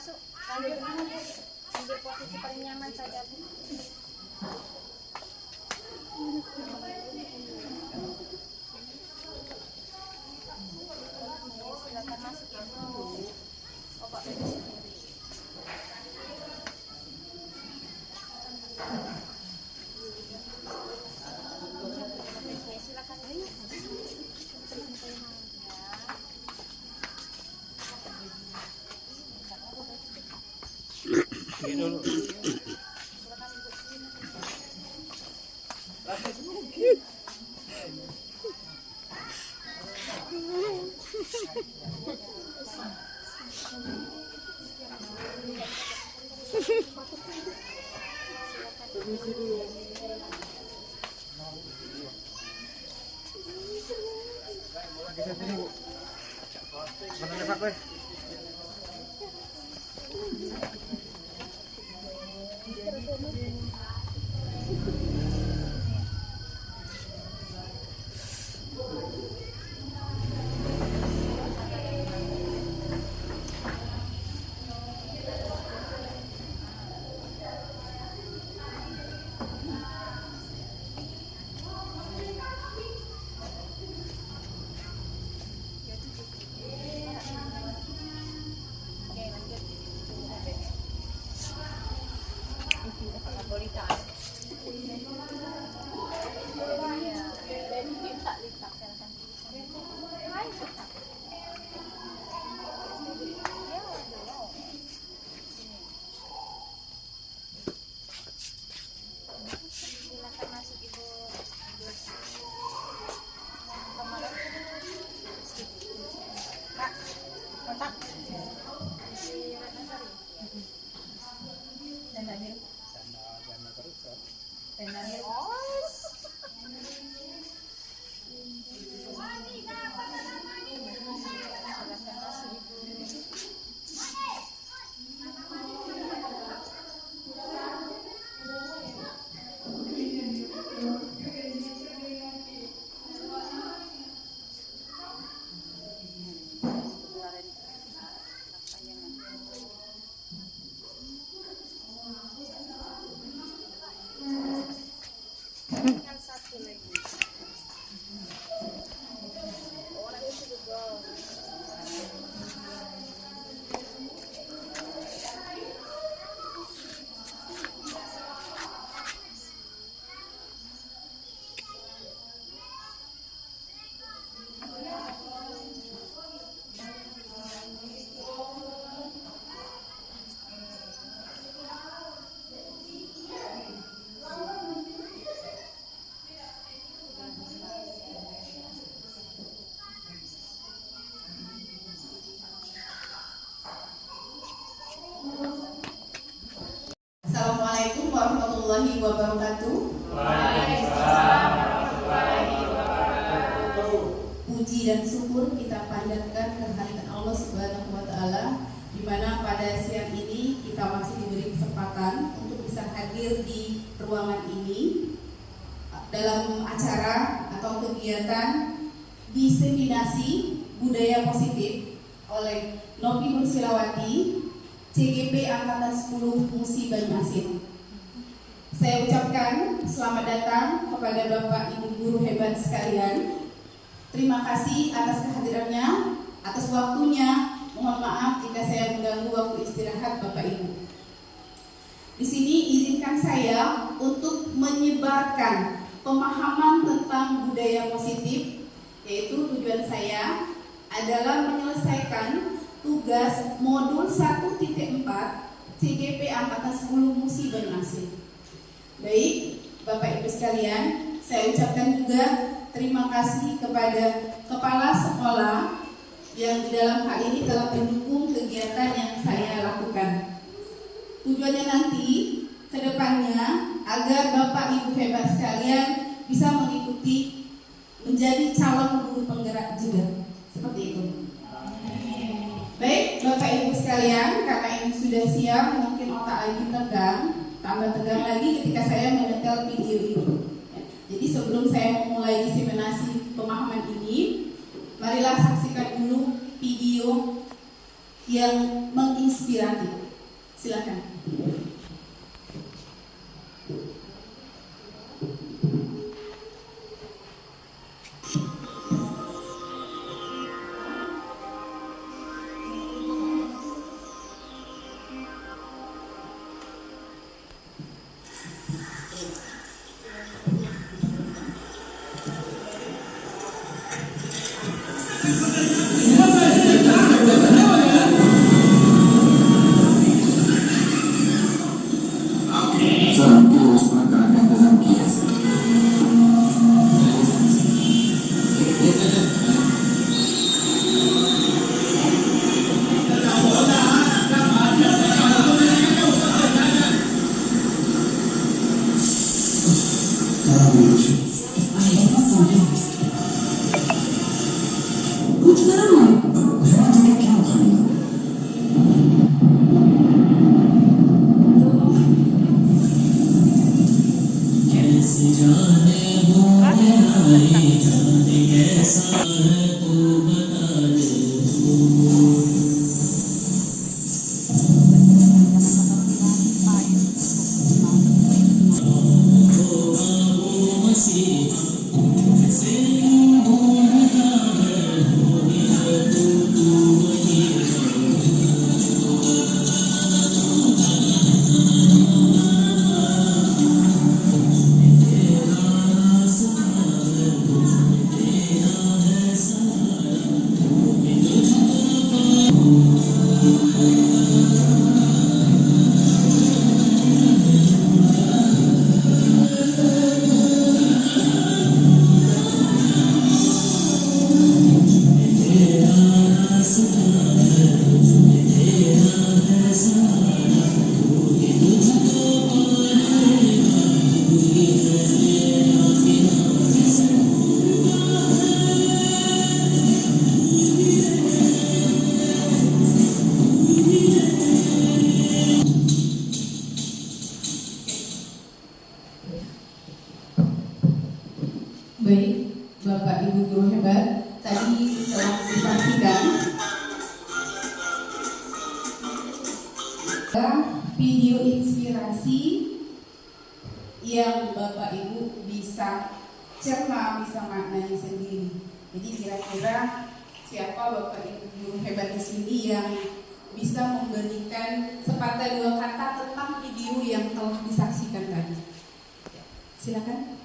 masuk, lanjut ambil posisi paling nyaman saja. Silakan masuk ya. Oh, Pak Bebe sendiri. Silakan ayo. Assalamualaikum warahmatullahi wabarakatuh. Waalaikumsalam warahmatullahi wabarakatuh. Puji dan syukur kita panjatkan kehadiran Allah Subhanahu wa taala, di mana pada siang ini kita masih diberi kesempatan untuk bisa hadir di ruangan ini dalam acara atau kegiatan diseminasi budaya positif oleh Novi Nursilawati, CGP Angkatan 10 Musi Banyuasin. Saya ucapkan selamat datang kepada Bapak Ibu guru hebat sekalian. Terima kasih atas kehadirannya, atas waktunya. Mohon maaf jika saya mengganggu waktu istirahat Bapak Ibu. Di sini izinkan saya untuk menyebarkan pemahaman tentang budaya positif, yaitu tujuan saya adalah menyelesaikan tugas modul 1.4 CGP Angkatan 10 Musi Banyuasin. Baik, Bapak Ibu sekalian, saya ucapkan juga terima kasih kepada kepala sekolah yang di dalam hal ini telah mendukung kegiatan yang saya lakukan. Tujuannya nanti ke depannya agar Bapak Ibu hebat sekalian bisa mengikuti menjadi calon guru penggerak juga. Seperti itu. Baik, Bapak Ibu sekalian, karena ini sudah siang, mungkin otak lagi tegang, tambah tegang lagi ketika saya menyetel video ini. Jadi sebelum saya memulai diseminasi pemahaman ini, marilah saksikan dulu video yang menginspirasi inspiratif. Silakan. Seorang kios menggerakkan dalam kios. Baik, Bapak Ibu guru hebat, tadi telah disaksikan video inspirasi yang Bapak Ibu bisa cerna, bisa maknai sendiri. Jadi kira-kira siapa Bapak Ibu guru hebat di sini yang bisa memberikan sepatah dua kata tentang video yang telah disaksikan tadi? Silakan.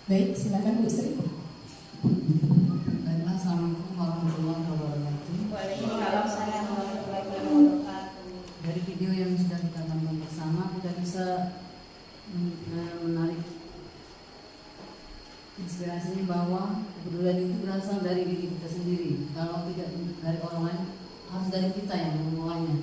Baik, silakan Bu Sri. Baiklah, assalamualaikum warahmatullahi wabarakatuh. Waalaikumsalam warahmatullahi wabarakatuh. Dari video yang sudah kita tonton bersama, kita bisa menarik inspirasinya bahwa kepedulian itu berasal dari diri kita sendiri. Kalau tidak dari orang lain, harus dari kita yang memulainya.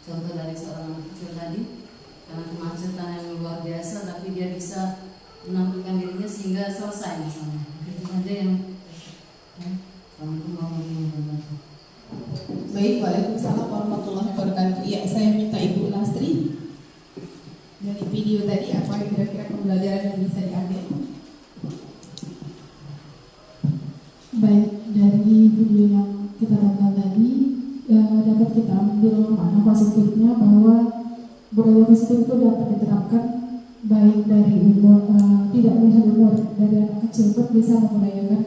Contoh dari seorang kecil tadi, karena kemacetan yang luar biasa, tapi dia bisa menampilkan dirinya sehingga selesai misalnya. Itu saja yang Assalamualaikum warahmatullahi wabarakatuh. Baik, waalaikumsalam warahmatullahi wabarakatuh. Ya, saya minta Ibu Lastri dari video tadi apa yang kira-kira pembelajaran yang bisa diambil? Baik, dari video yang kita tonton tadi dapat kita ambil makna positifnya bahwa budaya positif itu dapat diterapkan baik dari umur, tidak melihat umur dari anak kecil pun bisa membudayakan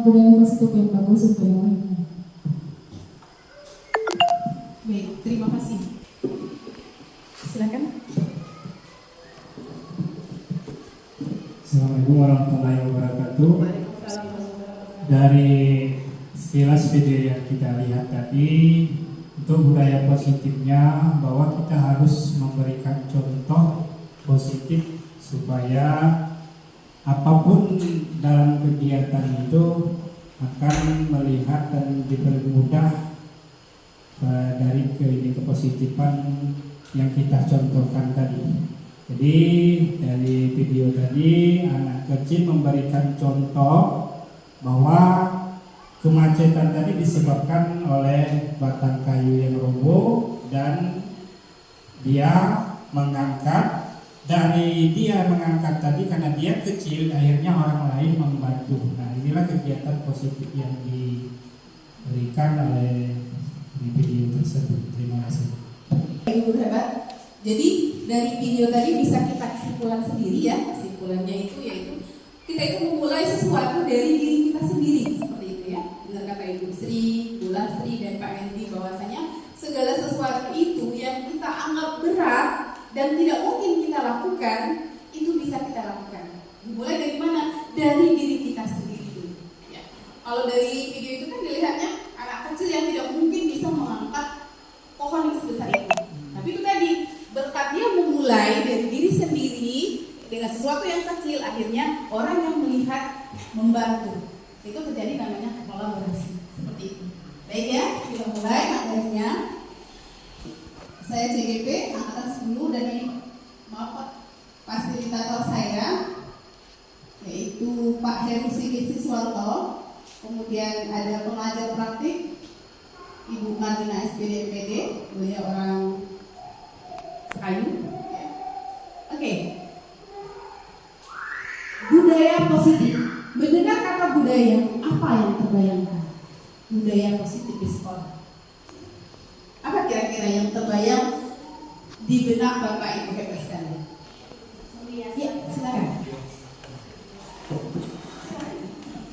budaya positif yang bagus untuk yang lainnya. Baik, terima kasih. Silakan. Assalamualaikum warahmatullahi wabarakatuh. Dari sekilas video yang kita lihat tadi, untuk budaya positifnya bahwa kita harus memberikan contoh positif supaya apapun dalam kegiatan itu akan melihat dan dipermudah dari kepositifan yang kita contohkan tadi. Jadi dari video tadi anak kecil memberikan contoh bahwa kemacetan tadi disebabkan oleh batang kayu yang roboh dan dia mengangkat. Dari dia mengangkat tadi karena dia kecil, akhirnya orang lain membantu. Nah, inilah kegiatan positif yang diberikan oleh di video tersebut. Terima kasih. Ibu hebat. Jadi dari video tadi bisa kita kesimpulan sendiri ya. Kesimpulannya itu yaitu kita itu memulai sesuatu dari diri kita sendiri seperti itu ya. Benar kata Ibu Sri, Bu Lastri dan Pak Hendy bahwasanya segala sesuatu itu yang kita anggap berat dan tidak mungkin kita lakukan itu bisa kita lakukan. Dimulai dari mana? Dari diri kita sendiri dulu. Ya. Kalau dari video itu kan dilihatnya anak kecil yang tidak mungkin bisa mengangkat pohon yang sebesar itu. Tapi itu tadi berkat dia memulai dari diri sendiri dengan sesuatu yang kecil, akhirnya orang yang melihat membantu. Itu terjadi namanya kolaborasi seperti itu. Baik ya, kita mulai materinya. Saya CGP angkatan 10 dan ini maaf fasilitator saya yaitu Pak Heru Siswanto. Kemudian ada pengajar praktik Ibu Martina SPD MPD, beliau orang Kayu. Oke. Budaya positif. Mendengar kata budaya, apa yang terbayangkan? Budaya positif di sekolah. Apa kira-kira yang terbayang di benak Bapak Ibu hebat sekalian? Ya, silakan.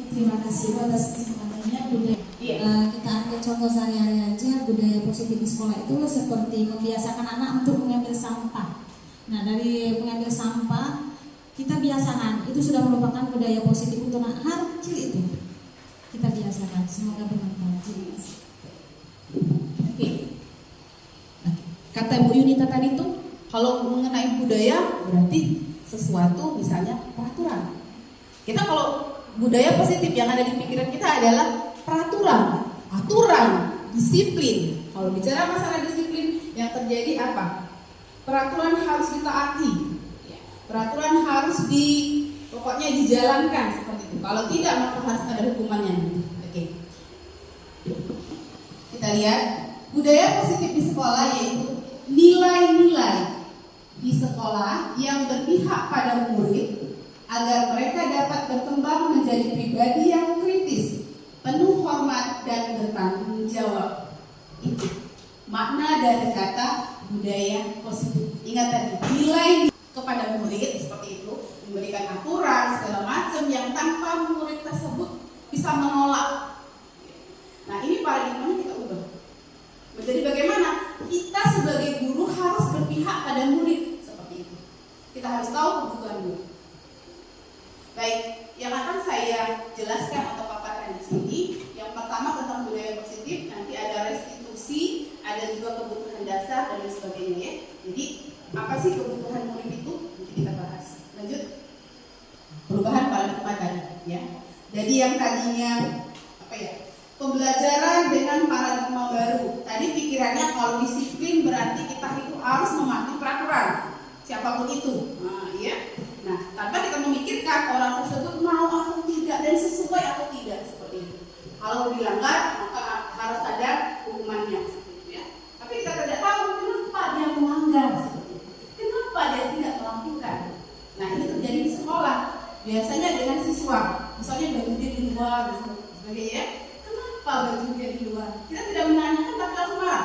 Terima kasih atas kesempatannya. Budaya kita ambil contoh sehari-hari aja. Budaya positif di sekolah itu seperti membiasakan anak untuk mengambil sampah. Nah, dari mengambil sampah kita biasakan, itu sudah merupakan budaya positif untuk anak hal kecil itu. Kita biasakan. Semoga bermanfaat. Oke. Kata Bu Yunita tadi tuh, kalau mengenai budaya berarti sesuatu misalnya peraturan. Kita kalau budaya positif yang ada di pikiran kita adalah peraturan, aturan, disiplin. Kalau bicara masalah disiplin, yang terjadi apa? Peraturan harus ditaati, peraturan harus pokoknya dijalankan seperti itu. Kalau tidak maka harus ada hukumannya. Oke. Kita lihat budaya positif di sekolah yaitu nilai-nilai di sekolah yang berpihak pada murid agar mereka dapat berkembang menjadi pribadi yang kritis, penuh hormat dan bertanggung jawab. Itu makna dari kata budaya positif. Ingat tadi, nilai kepada murid seperti itu, memberikan aturan segala macam yang tanpa murid tersebut bisa menolak. Nah, ini paradigmanya kita ubah. Menjadi bagaimana? Kita sebagai guru harus berpihak pada murid seperti itu. Kita harus tahu kebutuhan murid. Baik, yang akan saya jelaskan atau paparkan di sini, yang pertama tentang budaya positif, nanti ada restitusi, ada juga kebutuhan dasar dan lain sebagainya ya. Jadi apa sih kebutuhan murid itu? Nanti kita bahas. Lanjut. Perubahan paradigma tadi ya. Jadi yang tadinya apa ya? Pembelajaran dengan paradigma baru. Tadi pikirannya kalau disiplin berarti kita itu harus mematuhi peraturan siapapun itu. Nah, ya. Nah, tanpa kita memikirkan orang tersebut mau atau tidak dan sesuai atau tidak seperti itu. Kalau dilanggar maka harus ada hukumannya seperti itu ya. Tapi kita tidak tahu kenapa dia melanggar seperti itu. Kenapa dia tidak melakukan. Nah, ini terjadi di sekolah. Biasanya dengan siswa, misalnya baju dia di luar dan sebagainya. Kenapa baju dia di luar? Kita tidak menanyakan tapi langsung marah.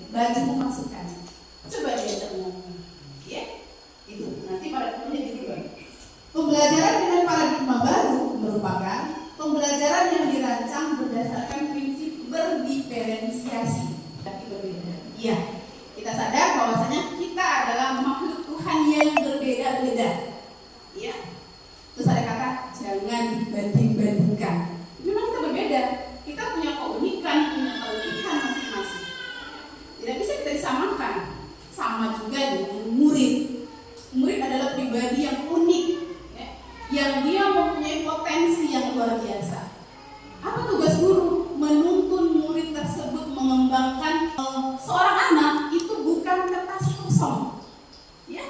Baju memasukkan. Coba diajak ngomong. Ya. Itu nanti paradigmanya dirubah. Pembelajaran dengan paradigma baru merupakan pembelajaran yang dirancang berdasarkan prinsip berdiferensiasi. Tapi berbeda. Iya, kita sadar bahwasanya kita adalah makhluk Tuhan yang berbeda-beda. Iya. Terus ada kata jangan dibanding-bandingkan. Memang kita berbeda. Kita punya keunikan, punya kelebihan masing-masing. Tidak bisa kita disamakan. Sama juga dengan murid. Murid adalah pribadi yang unik, ya, yang dia mempunyai potensi yang luar biasa. Apa tugas guru? Menuntun murid tersebut mengembangkan. Seorang anak itu bukan kertas kosong, ya.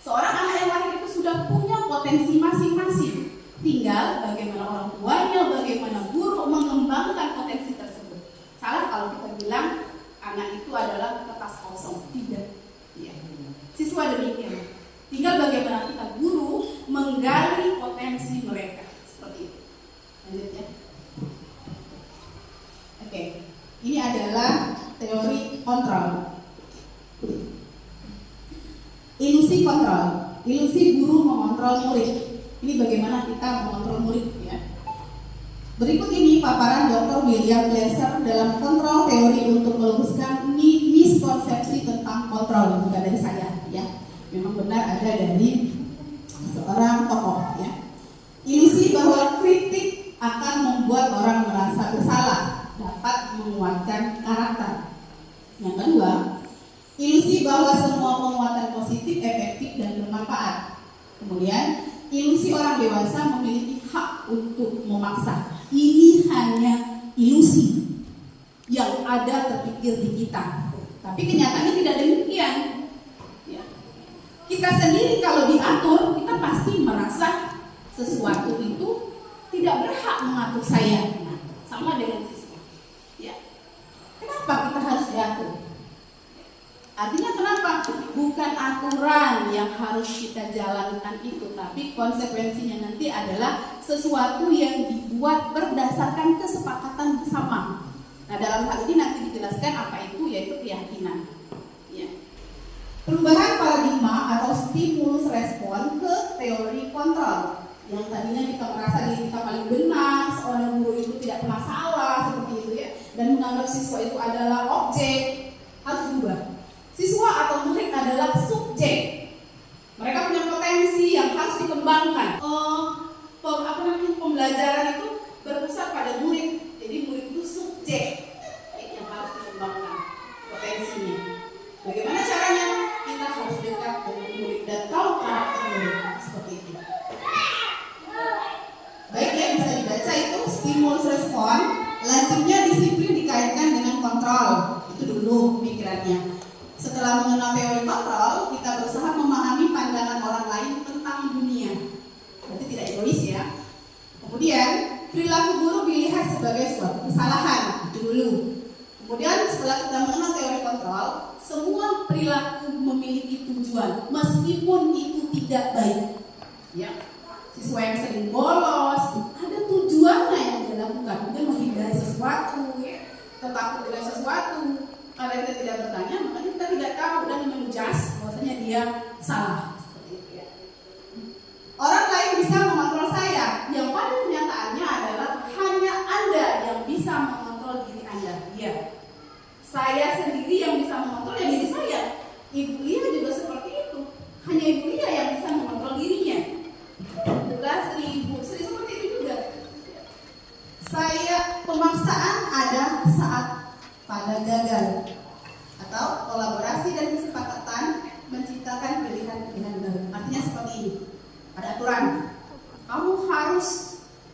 Seorang anak yang lahir itu sudah punya potensi masing-masing. Tinggal bagaimana orang tuanya, bagaimana guru mengembangkan potensi tersebut. Salah kalau kita bilang anak itu adalah kertas kosong. Tidak, ya. Siswa demikian. Tinggal bagaimana kita guru menggali potensi mereka seperti itu. Lanjut ya. Oke, ini adalah teori kontrol. Ilusi kontrol, ilusi guru mengontrol murid. Ini bagaimana kita mengontrol murid ya. Berikut ini paparan Dr. William Glasser dalam kontrol teori untuk meluruskan miskonsepsi tentang kontrol. Bukan dari saya ya, memang benar ada dari seorang tokoh ya. Ilusi bahwa kritik akan membuat orang merasa bersalah dapat menguatkan karakter. Yang kedua, ilusi bahwa semua penguatan positif efektif dan bermanfaat. Kemudian, ilusi orang dewasa memiliki hak untuk memaksa. Ini hanya ilusi yang ada terpikir di kita. Tapi kenyataannya tidak demikian. Ya. Kita sendiri kalau diatur, kita pasti merasa sesuatu itu tidak berhak mengatur saya. Nah, sama dengan siswa. Ya. Kenapa kita harus diatur? Artinya kenapa? Bukan aturan yang harus kita jalankan itu, tapi konsekuensinya nanti adalah sesuatu yang dibuat berdasarkan kesepakatan bersama. Nah, dalam hal ini nanti dijelaskan apa itu, yaitu keyakinan. Ya. Perubahan paradigma atau stimulus respon ke teori kontrol. Yang tadinya kita merasa diri kita paling benar, seorang guru itu tidak pernah salah seperti itu ya, dan menganggap siswa itu adalah objek, harus berubah. Siswa atau murid adalah subjek. Mereka punya potensi yang harus dikembangkan. Pembelajaran itu berpusat pada murid. Jadi murid itu subjek yang harus dikembangkan potensinya. Bagaimana caranya? Kita harus dekat dengan murid dan tahu karakter murid seperti itu. Baik ya, bisa dibaca itu stimulus respon. Lazimnya disiplin dikaitkan dengan kontrol. Itu dulu pikirannya. Setelah mengenal teori kontrol, kita berusaha memahami pandangan orang lain tentang dunia. Berarti tidak egois ya. Kemudian, perilaku guru dilihat sebagai suatu kesalahan. Itu dulu. Kemudian setelah kita mengenal teori kontrol, semua perilaku memiliki tujuan, meskipun itu tidak baik. Ya. Siswa yang sering bolos, ada tujuannya yang dilakukan. Mungkin menghindari sesuatu, ya, takut dengan sesuatu. Kalau kita tidak bertanya, maka kita tidak tahu dan menjudge bahwasanya dia salah. Seperti itu ya. Orang lain bisa mengontrol saya, yang pada kenyataannya adalah hanya Anda yang bisa mengontrol diri Anda. Ya. Saya sendiri yang bisa mengontrol ya diri saya. Ibu Lia juga seperti itu. Hanya Ibu Lia yang bisa mengontrol dirinya. Sri seperti itu juga. Saya pemaksaan ada saat pada gagal atau kolaborasi dan kesepakatan menciptakan pilihan-pilihan baru. Artinya seperti ini. Ada aturan. Kamu harus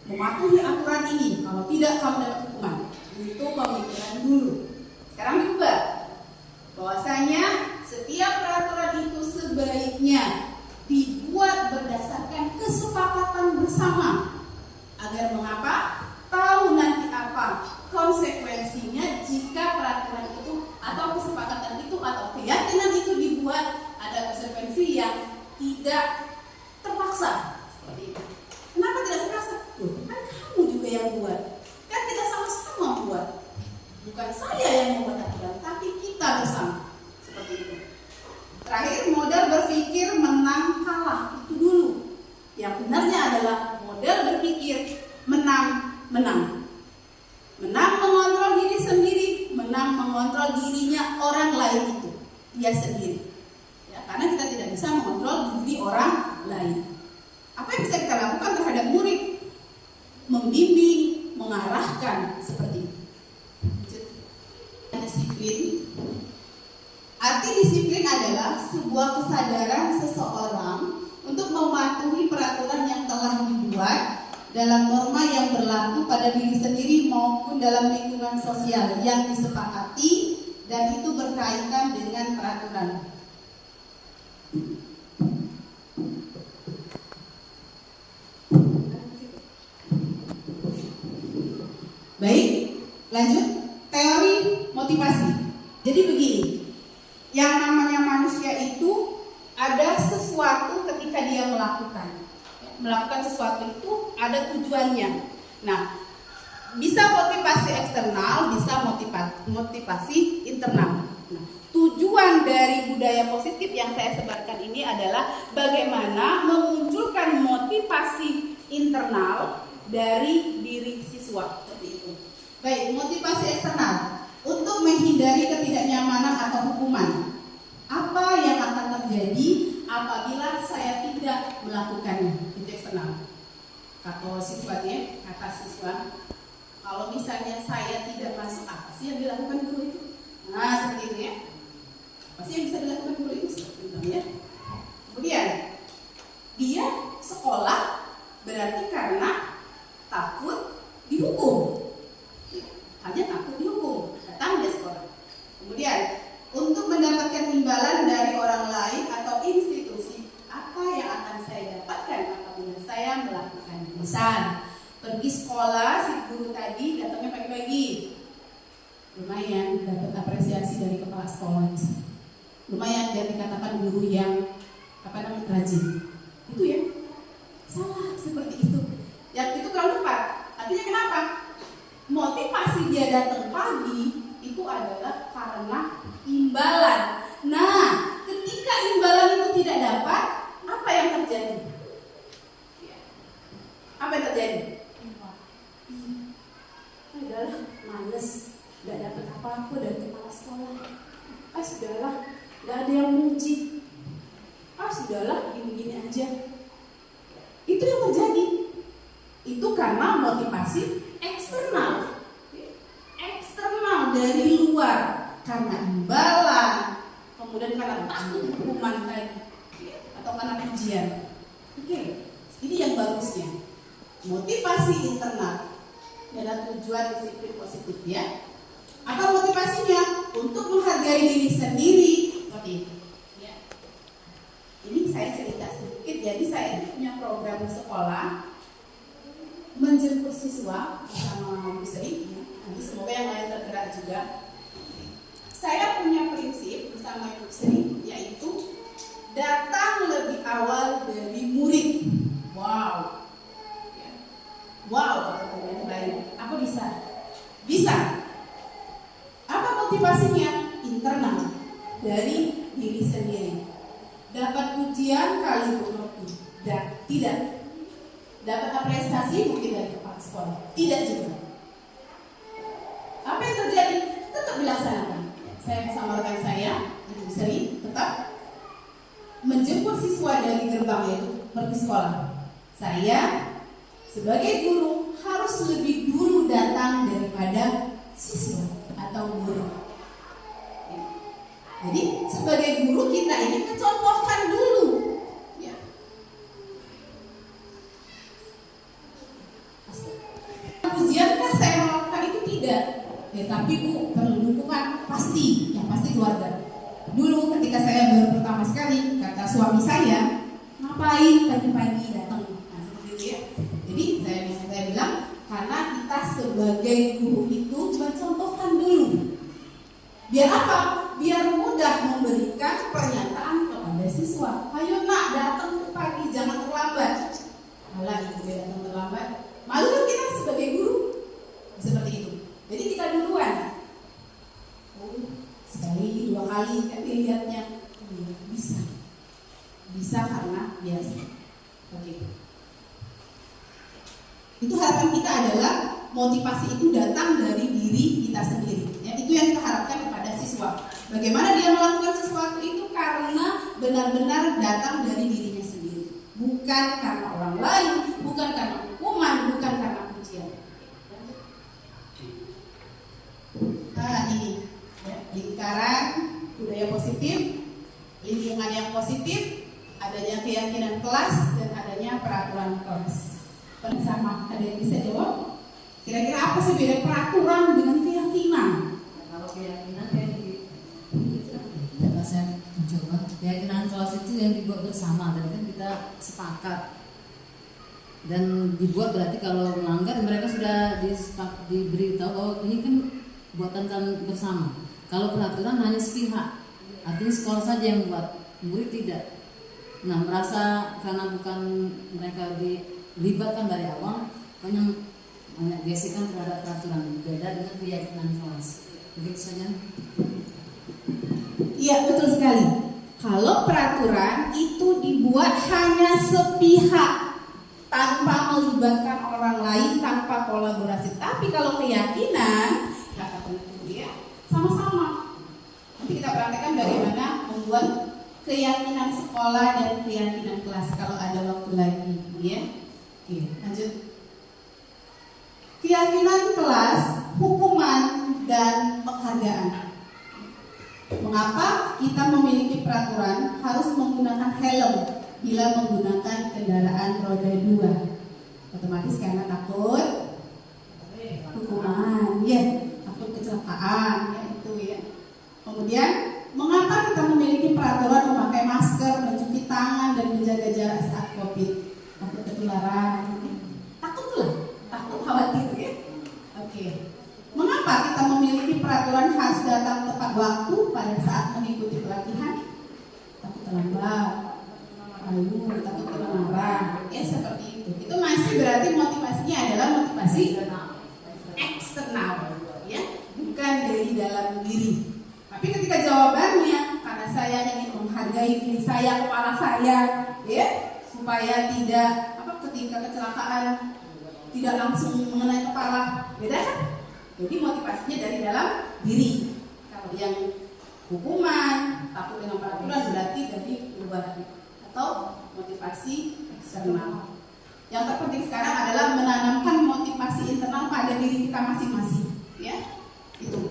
mematuhi aturan ini. Kalau tidak kamu dapat hukuman. Itu pemikiran dulu. Sekarang diubah. Bahwasanya setiap peraturan itu sebaiknya dibuat berdasarkan kesepakatan bersama. Agar mengapa? Tahu nanti apa konsekuensinya jika peraturan itu atau kesepakatan itu atau keyakinan itu dibuat, ada konsekuensi yang tidak terpaksa. Seperti itu. Kenapa tidak terpaksa? Kan kamu juga yang buat. Kan kita sama-sama buat. Bukan saya yang membuat aturan, tapi kita bersama. Seperti itu. Terakhir, model berpikir menang kalah. Itu dulu. Yang benarnya adalah model berpikir menang. Menang mengontrol diri sendiri, menang mengontrol dirinya orang lain itu, dia sendiri. Ya, karena kita tidak bisa mengontrol diri orang lain. Apa yang bisa kita lakukan terhadap murid? Membimbing, mengarahkan seperti itu. Disiplin. Arti disiplin adalah sebuah kesadaran seseorang untuk mematuhi peraturan yang telah dibuat dalam norma yang berlaku pada diri sendiri maupun dalam lingkungan sosial yang disepakati dan itu berkaitan dengan peraturan. Baik, lanjut. Teori motivasi. Jadi begini, yang namanya manusia itu ada sesuatu ketika dia melakukan sesuatu itu ada tujuannya. Nah, bisa motivasi eksternal, bisa motivasi internal. Nah, tujuan dari budaya positif yang saya sebarkan ini adalah bagaimana memunculkan motivasi internal dari diri siswa. Seperti itu. Baik, motivasi eksternal untuk menghindari ketidaknyamanan atau hukuman. Apa yang akan terjadi apabila saya tidak melakukannya? Itu eksternal. Kata siswa, kalau misalnya saya tidak masuk, apa sih yang dilakukan guru itu? Nah, seperti itu ya. Apa sih yang bisa dilakukan guru itu? Seperti itu ya. Kemudian, dia sekolah berarti karena takut dihukum. Hanya takut dihukum, datang dia sekolah. Kemudian, untuk mendapatkan imbalan dari orang lain atau institusi, apa yang akan saya dapatkan apabila saya melakukannya? Misal, pergi sekolah, si guru tadi datangnya pagi-pagi, lumayan dapat apresiasi dari kepala sekolah, lumayan dia dikatakan guru yang rajin. Itu ya salah seperti itu. Yang itu kalau tepat. Artinya kenapa? Motivasi dia datang pagi itu adalah karena imbalan. Nah, ketika imbalan itu tidak dapat, apa yang terjadi? Apa yang terjadi? Adalah males, nggak dapat apa-apa dari kepala sekolah. Sudahlah, nggak ada yang muji. Sudahlah, gini-gini aja. Itu yang terjadi. Itu karena motivasi eksternal. Eksternal dari luar, karena imbalan, kemudian karena takut hukuman tadi, atau karena pujian. Oke, ini yang bagusnya. Motivasi internal adalah tujuan disiplin positif ya. Apa motivasinya? Untuk menghargai diri sendiri. Seperti itu. Ya. Ini saya cerita sedikit. Jadi saya punya program sekolah menjemput siswa bersama Bu Sri. Nanti semoga yang lain tergerak juga. Saya punya prinsip bersama Bu Sri, yaitu datang lebih awal dari murid. Wow. Wow, yang lain. Apa bisa? Bisa. Apa motivasinya? Internal, dari diri sendiri. Dapat pujian kali lebih. Dan tidak. Dapat apresiasi mungkin dari kepala sekolah. Tidak juga. Apa yang terjadi? Tetap dilaksanakan. Saya bersama rekan saya, Ibu Sri, tetap menjemput siswa dari gerbang yaitu pergi sekolah. Saya sebagai guru harus lebih dulu datang daripada siswa atau guru. Jadi sebagai guru kita ini mencontohkan dulu. Ya. Pujiankah saya melakukan itu? Tidak. Ya, tapi Bu perlu dukungan pasti. Yang pasti keluarga. Dulu ketika saya baru pertama sekali, kata suami saya, ngapain pagi-pagi datang? Nah, seperti itu ya. Jadi saya bilang karena kita sebagai guru itu mencontohkan dulu. Biar apa? Biar mudah memberikan pernyataan kepada siswa. Ayo nak, datang pagi, jangan terlambat. Alah, ibu dia datang terlambat. Malu kan kita sebagai guru? Seperti itu. Jadi kita duluan. Sekali, dua kali kan dilihatnya. Bisa. Bisa karena biasa. Oke. Itu harapan kita adalah motivasi itu datang dari diri kita sendiri. Ya, itu yang kita harapkan kepada siswa. Bagaimana dia melakukan sesuatu itu karena benar-benar datang dari dirinya sendiri, bukan karena orang lain, bukan karena hukuman, bukan karena pujian. Nah, ini ya, lingkaran budaya positif, lingkungan yang positif, adanya keyakinan kelas dan adanya peraturan kelas. Sama, ada yang bisa jawab? Kira-kira apa sih beda peraturan dengan keyakinan? Kalau keyakinan saya mencoba keyakinan kelas itu yang dibuat bersama, dan kan kita sepakat dan dibuat, berarti kalau melanggar mereka sudah diberitahu bahwa ini kan buatan kalian bersama. Kalau peraturan hanya sepihak, artinya sekolah saja yang buat, murid tidak. Nah, merasa karena bukan mereka dilibatkan dari awal, makanya banyak gesekan terhadap peraturan, beda dengan keyakinan kelas. Begitu saja. Iya, betul sekali. Kalau peraturan itu dibuat hanya sepihak tanpa melibatkan orang lain, tanpa kolaborasi. Tapi kalau keyakinan nggak tertentu ya, sama-sama. Nanti kita praktekkan bagaimana membuat keyakinan sekolah dan keyakinan kelas kalau ada waktu lagi, ya. Oke, lanjut. Keyakinan kelas, hukuman dan penghargaan. Mengapa kita memiliki peraturan harus menggunakan helm bila menggunakan kendaraan roda 2? Otomatis karena takut hukuman, ya, takut kecelakaan, ya itu ya. Kemudian, mengapa kita memiliki peraturan memakai masker, mencuci tangan dan menjaga jarak saat COVID? Takut ketularan, takut khawatir ya. Oke. Mengapa kita memiliki peraturan harus datang tepat waktu pada saat mengikuti pelatihan? Takut terlambat, takut kena marah, ya seperti itu. Itu masih berarti motivasinya adalah motivasi eksternal, ya, bukan dari dalam diri. Tapi ketika jawabannya karena saya ingin menghargai diri saya, kepala saya, ya, supaya tidak ketika kecelakaan tidak langsung mengenai kepala, beda kan? Jadi motivasinya dari dalam diri. Kalau yang hukuman, takut dengan peraturan berarti dari luar atau motivasi eksternal. Yang terpenting sekarang adalah menanamkan motivasi internal pada diri kita masing-masing, ya. Itu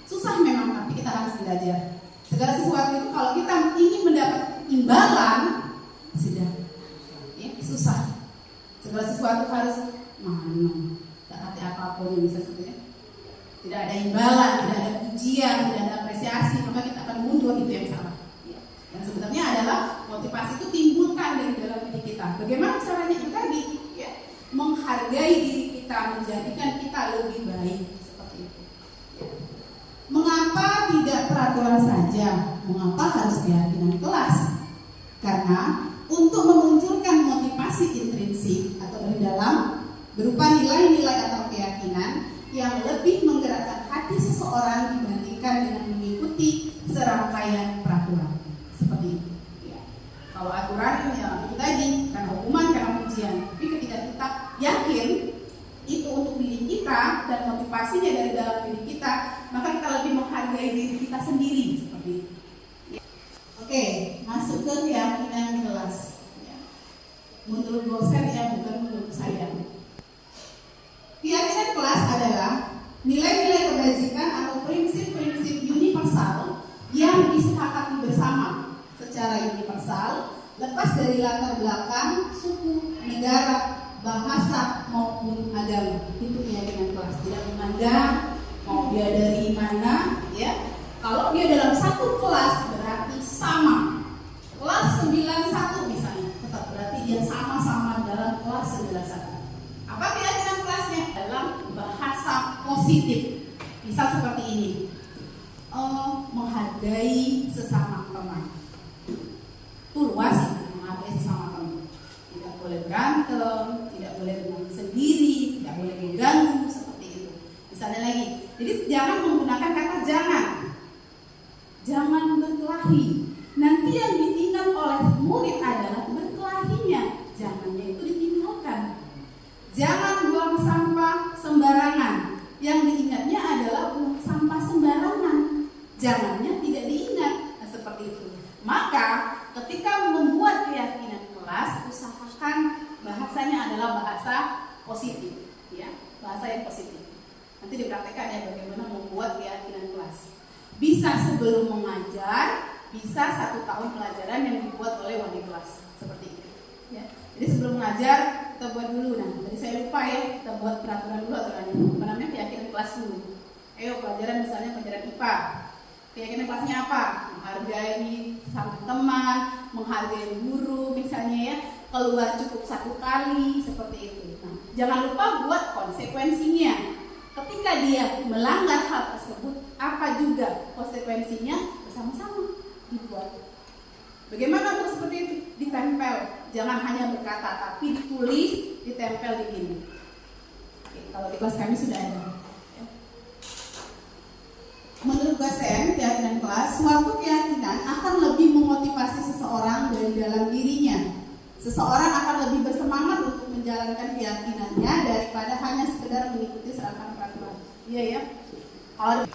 susah memang, tapi kita harus belajar. Segala sesuatu itu kalau kita ingin mendapat imbalan, sudah, ya, susah. Segala sesuatu harus tak ada apapun yang bisa sebetulnya. Tidak ada imbalan, tidak ada pujian, tidak ada apresiasi, maka kita akan mundur, itu yang salah. Yang sebenarnya adalah motivasi itu timbulkan dari dalam diri kita. Bagaimana caranya itu tadi? Ya, menghargai diri kita, menjadikan kita lebih baik seperti itu. Ya. Mengapa tidak peraturan saja? Mengapa harus keyakinan kelas? Karena untuk memunculkan motivasi intrinsik atau dari dalam berupa nilai-nilai atau keyakinan yang lebih menggerakkan hati seseorang dibandingkan dengan mengikuti serangkaian peraturan seperti itu. Ya. Kalau aturan ya itu tadi karena hukuman, karena pujian. Tapi ketika kita yakin itu untuk diri kita dan motivasinya dari dalam diri kita, maka kita lebih menghargai diri kita sendiri seperti itu. Ya. Oke, masuk ke keyakinan kelas. Ya. Menurut dosen ya, bukan menurut saya. Keyakinan kelas adalah nilai-nilai kebajikan atau prinsip-prinsip universal yang disepakati bersama secara universal, lepas dari latar belakang, suku, negara, bahasa maupun agama. Itu keyakinan kelas. Tidak memandang mau dia dari mana, ya. Kalau dia dalam satu kelas berarti sama. Kelas 91 misalnya, tetap berarti dia sama-sama dalam kelas 91. Apa keyakinan kelasnya? Dalam bahasa positif. Misal seperti ini, menghargai sesama teman. Itu luas ya, menghargai sesama teman. Tidak boleh berantem, tidak boleh menang sendiri, tidak boleh mengganggu, seperti itu. Misalnya lagi, jadi jangan menggunakan kata jangan. Jangan berkelahi. Nanti yang diingat oleh murid adalah berkelahinya. Jangannya itu ditinggalkan. Jangan buang sampah sembarangan. Yang diingatnya adalah buang sampah sembarangan. Jangannya tidak diingat. Nah, seperti itu. Maka ketika membuat keyakinan kelas, usahakan bahasanya adalah bahasa positif, ya, bahasa yang positif. Nanti dipraktekkan ya bagaimana membuat keyakinan kelas. Bisa sebelum mengajar, bisa 1 tahun pelajaran yang dibuat oleh wali kelas, seperti itu. Ya. Jadi sebelum mengajar kita buat dulu. Nah, tadi saya lupa ya, kita buat peraturan dulu aturannya. Apa namanya keyakinan kelas dulu. Ayo pelajaran misalnya pelajaran IPA. Keyakinan kelasnya apa? Menghargai sama teman, menghargai guru misalnya ya, keluar cukup 1 kali seperti itu. Nah, jangan lupa buat konsekuensinya. Ketika dia melanggar hal tersebut, apa juga konsekuensinya bersama-sama dibuat. Bagaimana untuk seperti itu? Ditempel. Jangan hanya berkata, tapi ditulis, ditempel di sini. Oke, Kalau di kelas kami sudah ada. Menurut dosen keyakinan kelas, suatu keyakinan akan lebih memotivasi seseorang dari dalam dirinya. Seseorang akan lebih bersemangat untuk menjalankan keyakinannya daripada hanya sekedar mengikuti serangkaian peraturan. Iya ya. Kalau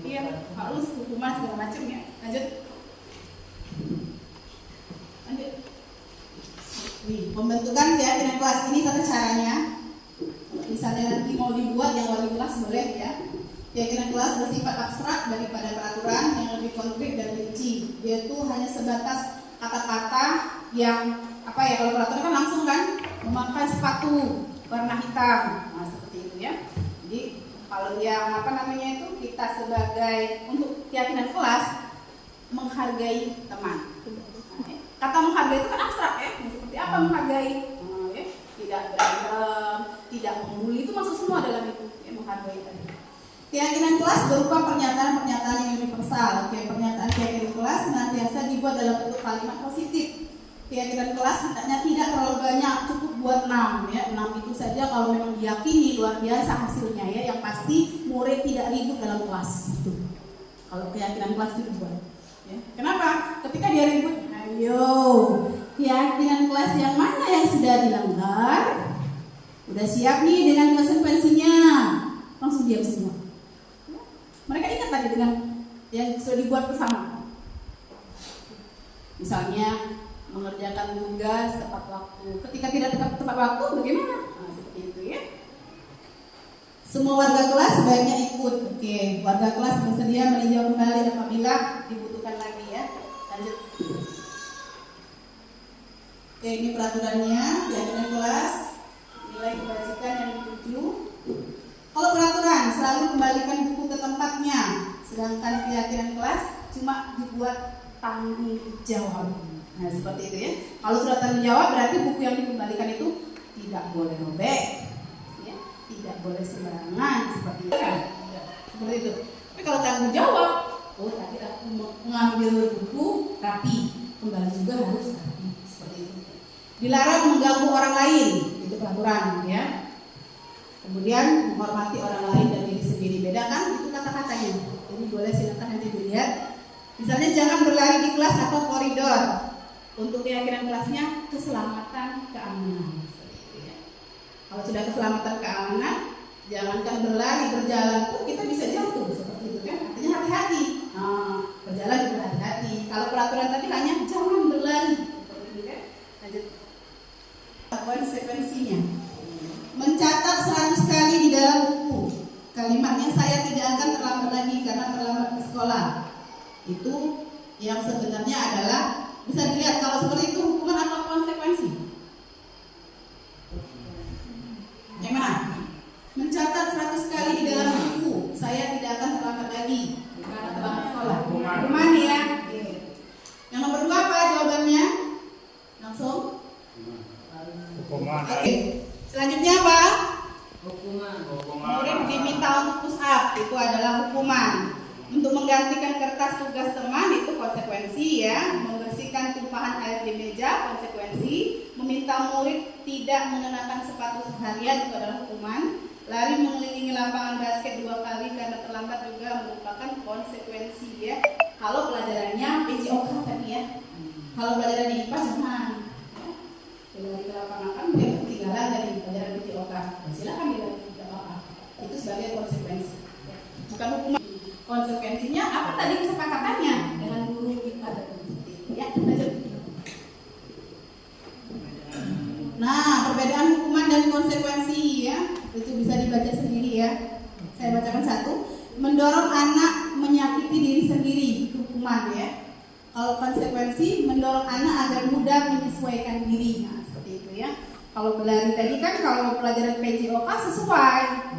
iya harus hukuman segala macam ya. Lanjut. Nih, pembentukan keyakinan kelas ini tata caranya. Misalnya nanti mau dibuat yang wali kelas boleh ya. Keyakinan kelas bersifat abstrak daripada peraturan yang lebih konkret dan rinci. Dia itu hanya sebatas kata-kata yang apa ya, kalau peraturan kan langsung kan memakai sepatu warna hitam, nah seperti itu ya. Jadi kalau yang apa namanya itu kita sebagai untuk keyakinan kelas menghargai teman. Kata menghargai itu kan abstrak ya. Seperti apa menghargai? Ya. Tidak berantem, tidak membuli, itu masuk semua dalam itu ya, menghargai tadi. Keyakinan kelas berupa pernyataan-pernyataan yang universal. Pernyataan keyakinan kelas senantiasa dibuat dalam bentuk kalimat positif. Keyakinan kelas hendaknya tidak terlalu banyak, cukup buat 6 ya. 6 itu saja kalau memang diyakini luar biasa hasilnya ya. Yang pasti murid tidak ribut dalam kelas itu. Kalau keyakinan kelas itu dibuat. Ya. Kenapa? Ketika dia ribut, ayo keyakinan kelas yang mana yang sudah dilanggar? Udah siap nih dengan konsekuensinya? Langsung diam semua. Mereka ingat tadi dengan yang sudah dibuat bersama. Misalnya mengerjakan tugas tepat waktu. Ketika tidak tepat waktu, bagaimana? Nah, seperti itu ya. Semua warga kelas sebaiknya ikut. Oke, warga kelas bersedia meninjau kembali apabila dibutuhkan lagi ya. Lanjut. Oke, ini peraturannya. Keyakinan kelas, nilai kebajikan yang dituju. Kalau peraturan selalu kembalikan buku ke tempatnya, sedangkan keyakinan kelas cuma dibuat tanggung jawab. Nah seperti itu ya. Kalau sudah tanggung jawab berarti buku yang dikembalikan itu tidak boleh robek, ya, tidak boleh sembarangan seperti itu kan. Seperti itu. Tapi kalau tanggung jawab, oh tadi aku mengambil buku rapi, kembali juga harus rapi seperti itu. Dilarang mengganggu orang lain, itu peraturan ya. Kemudian menghormati orang lain dan diri sendiri, beda kan itu kata-katanya. Jadi boleh silakan nanti dilihat. Misalnya jangan berlari di kelas atau koridor. Untuk keyakinan kelasnya keselamatan keamanan. Kalau sudah keselamatan keamanan, jangankan berlari, berjalan pun kita bisa jatuh seperti itu kan. Artinya hati-hati. Nah, berjalan juga hati-hati. Kalau peraturan tadi hanya jangan berlari seperti itu kan. Lanjut. Konsekuensinya. Mencatat 100 kali di dalam buku. Kalimatnya saya tidak akan terlambat lagi karena terlambat ke sekolah. Itu yang sebenarnya adalah bisa dilihat kalau seperti itu hukuman atau konsekuensi. Yang mana? Mencatat 100 kali di dalam buku. Saya tidak akan terlambat lagi karena terlambat sekolah. Hukuman ya. Yang nomor 2 apa jawabannya? Langsung. Hukuman. Oke. Selanjutnya apa? Hukuman. Murid diminta untuk push up, itu adalah hukuman. Untuk menggantikan kertas tugas teman itu konsekuensi ya. Membersihkan tumpahan air di meja konsekuensi. Meminta murid tidak mengenakan sepatu seharian itu adalah hukuman. Lari mengelilingi lapangan basket 2 kali karena terlambat juga merupakan konsekuensi ya. Kalau pelajarannya PJOK tadi ya. Kalau pelajarannya IPA jangan. Lari ke lapangan kan dia ketinggalan dari pelajaran PJOK. Silakan dilari, tidak apa-apa. Itu sebagai konsekuensi. Bukan hukuman. Konsekuensinya apa tadi kesepakatannya dengan guru kita ya. Lanjut. Nah, perbedaan hukuman dan konsekuensi ya. Itu bisa dibaca sendiri ya. Saya bacakan satu. Mendorong anak menyakiti diri sendiri, hukuman ya. Kalau konsekuensi mendorong anak agar mudah menyesuaikan diri. Nah, seperti itu ya. Kalau berlari tadi kan kalau pelajaran PJOK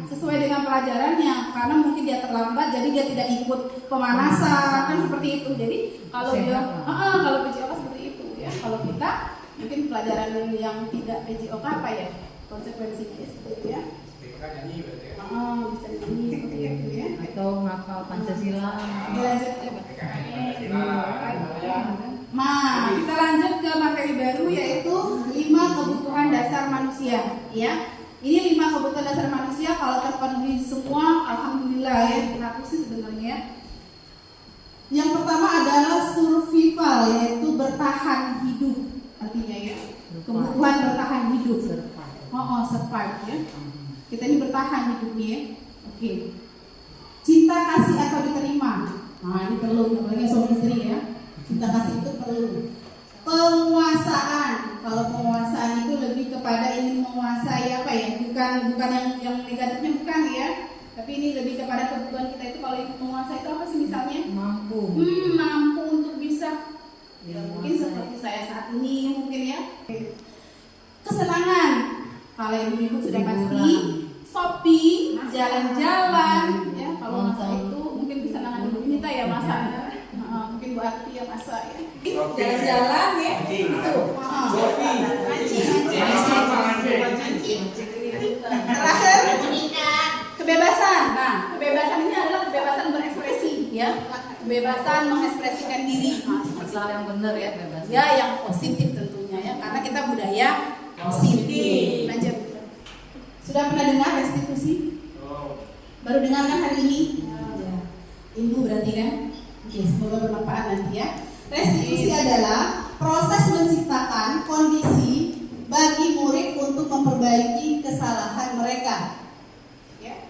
sesuai dengan pelajarannya karena mungkin dia terlambat jadi dia tidak ikut pemanasan kan seperti itu. Jadi kalau dia kalau PJOK seperti itu ya. Kalau kita mungkin pelajaran yang tidak PJOK apa ya konsekuensinya seperti itu ya. Bisa nyanyi berarti ya. Bisa nyanyi seperti itu ya. Atau ngapal Pancasila. Lanjut. Nah, kita lanjut ke materi baru yaitu 5 kebutuhan dasar manusia ya. Ini 5 kebutuhan dasar manusia kalau terpenuhi semua, alhamdulillah ya. Aku sih sebenarnya. Yang pertama adalah survival, yaitu bertahan hidup. Artinya ya, kebutuhan bertahan hidup. Survive ya. Kita ini bertahan hidupnya ya. Oke. Cinta kasih atau diterima. Nah ini perlu, apalagi suami istri ya. Cinta kasih itu perlu. Penguasaan. Kalau penguasaan itu lebih kepada ingin menguasai apa ya? Bukan yang negatifnya bukan ya. Tapi ini lebih kepada kebutuhan kita itu. Kalau ingin menguasai itu apa sih misalnya? Mampu. Mampu untuk bisa. Ya, mungkin seperti saya saat ini mungkin ya. Kesenangan. Kalau ibu-ibu sudah pasti. Shopping, jalan-jalan, ya. Kalau masak itu mungkin bisa nangan ibu minta ya masak. Mungkin buat Arti ya masak ya. Jalan-jalan ya. Terakhir kebebasan. Nah, kebebasan ini adalah kebebasan berekspresi, ya. Kebebasan mengekspresikan diri. Masalah yang benar ya bebas. Ya, yang positif tentunya ya, karena kita budaya positif. Lanjut. Sudah pernah dengar restitusi? Baru dengar kan hari ini? Ya. Ibu berarti kan? Oke, semoga bermanfaat nanti ya. Restitusi adalah proses menciptakan kondisi bagi murid untuk memperbaiki kesalahan mereka. Ya.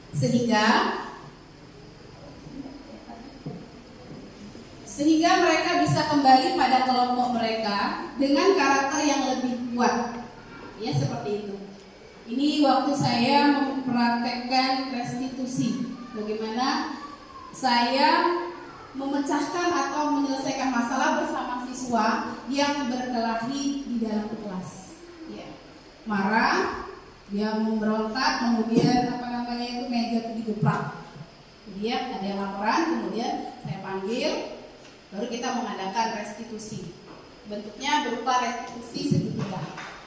Sehingga mereka bisa kembali pada kelompok mereka dengan karakter yang lebih kuat. Ya seperti itu. Ini waktu saya mempraktekkan restitusi. Bagaimana saya memecahkan atau menyelesaikan masalah bersama siswa yang berkelahi di dalam kelas. Ya. Marah, dia memberontak, kemudian meja itu digeplak. Kemudian ada yang laporan, kemudian saya panggil, baru kita mengadakan restitusi. Bentuknya berupa restitusi segitiga.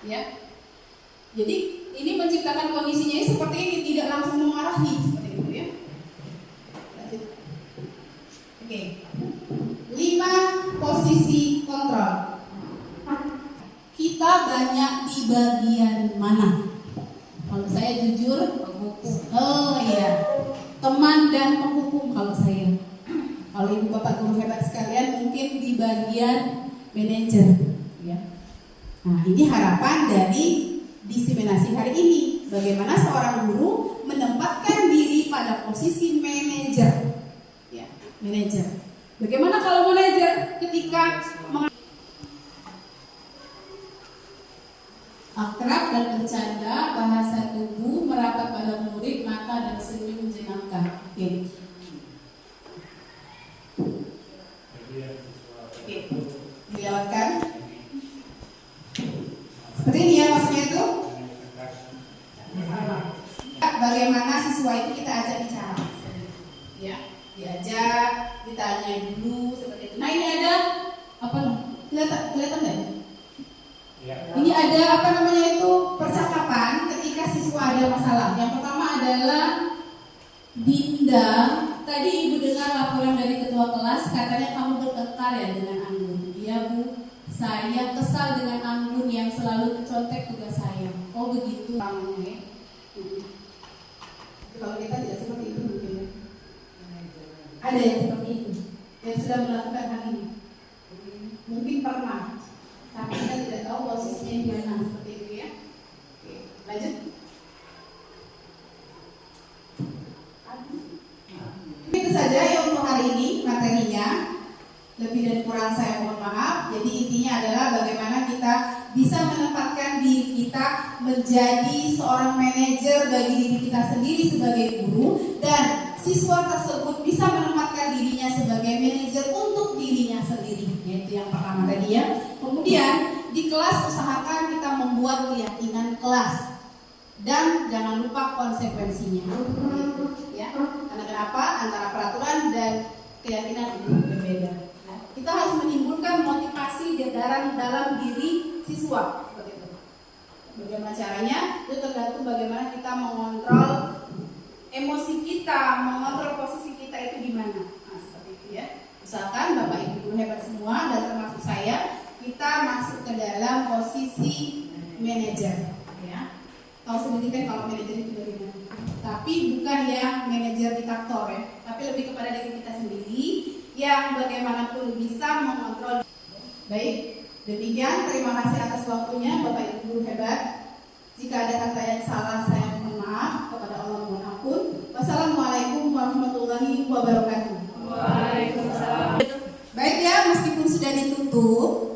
Ya. Jadi ini menciptakan kondisinya seperti ini, tidak langsung memarahi seperti itu ya. Oke. 5 posisi kontrol. Kita banyak di bagian mana? Kalau saya jujur, penghukum. Oh iya. Teman dan penghukum kalau saya. Kalau ibu bapak guru hebat sekalian mungkin di bagian manajer ya. Nah, ini harapan dari diseminasi hari ini, bagaimana seorang guru menempatkan diri pada posisi manajer, ya, manajer. Bagaimana kalau manajer ketika akrab dan bercanda, bahasa tubuh, merapat pada murid, mata dan senyum jenaka. Oke. Oke, dilewatkan. Seperti ini ya maksudnya itu. Bagaimana siswa itu kita ajak bicara, ya, diajak, ditanya dulu seperti itu. Nah ini ada apa? Kelihatan nggak? Ya. Ini ada apa namanya itu percakapan ketika siswa ada masalah. Yang pertama adalah Dinda. Tadi ibu dengar laporan dari ketua kelas, katanya kamu bertengkar ya dengan Anggun. Iya bu. Saya kesal dengan Anggun yang selalu mencontek tugas saya. Oh begitu namanya ya. Kalau kita tidak seperti itu mungkin ya. Ada yang seperti itu yang sudah melakukan hal ini. Mungkin pernah, tapi kita tidak tahu posisinya di mana seperti itu ya. Oke, lanjut. Itu saja ya untuk hari ini materinya. Lebih dan kurang saya mohon maaf. Jadi intinya adalah bagaimana kita bisa menempatkan diri kita menjadi seorang manajer bagi diri kita sendiri sebagai guru, dan siswa tersebut bisa menempatkan dirinya sebagai manajer untuk dirinya sendiri. Itu yang pertama tadi ya. Kemudian di kelas usahakan kita membuat keyakinan kelas dan jangan lupa konsekuensinya. Ya. Karena kenapa? Antara peraturan dan keyakinan itu berbeda. Kita harus menimbulkan motivasi dalam diri siswa seperti itu. Bagaimana caranya? Itu tergantung bagaimana kita mengontrol emosi kita, mengontrol posisi kita itu di mana. Nah, seperti itu ya. Misalkan Bapak Ibu guru hebat semua dan termasuk saya, kita masuk ke dalam posisi manajer. Harus membuktikan kalau manajer itu bagaimana. Tapi bukan yang manajer diktator ya, tapi lebih kepada diri kita sendiri yang bagaimanapun bisa mengontrol. Baik, demikian. Terima kasih atas waktunya Bapak Ibu guru hebat. Jika ada kata yang salah saya mohon maaf, kepada Allah mohon ampun. Wassalamualaikum warahmatullahi wabarakatuh. Waalaikumsalam. Baik ya, meskipun sudah ditutup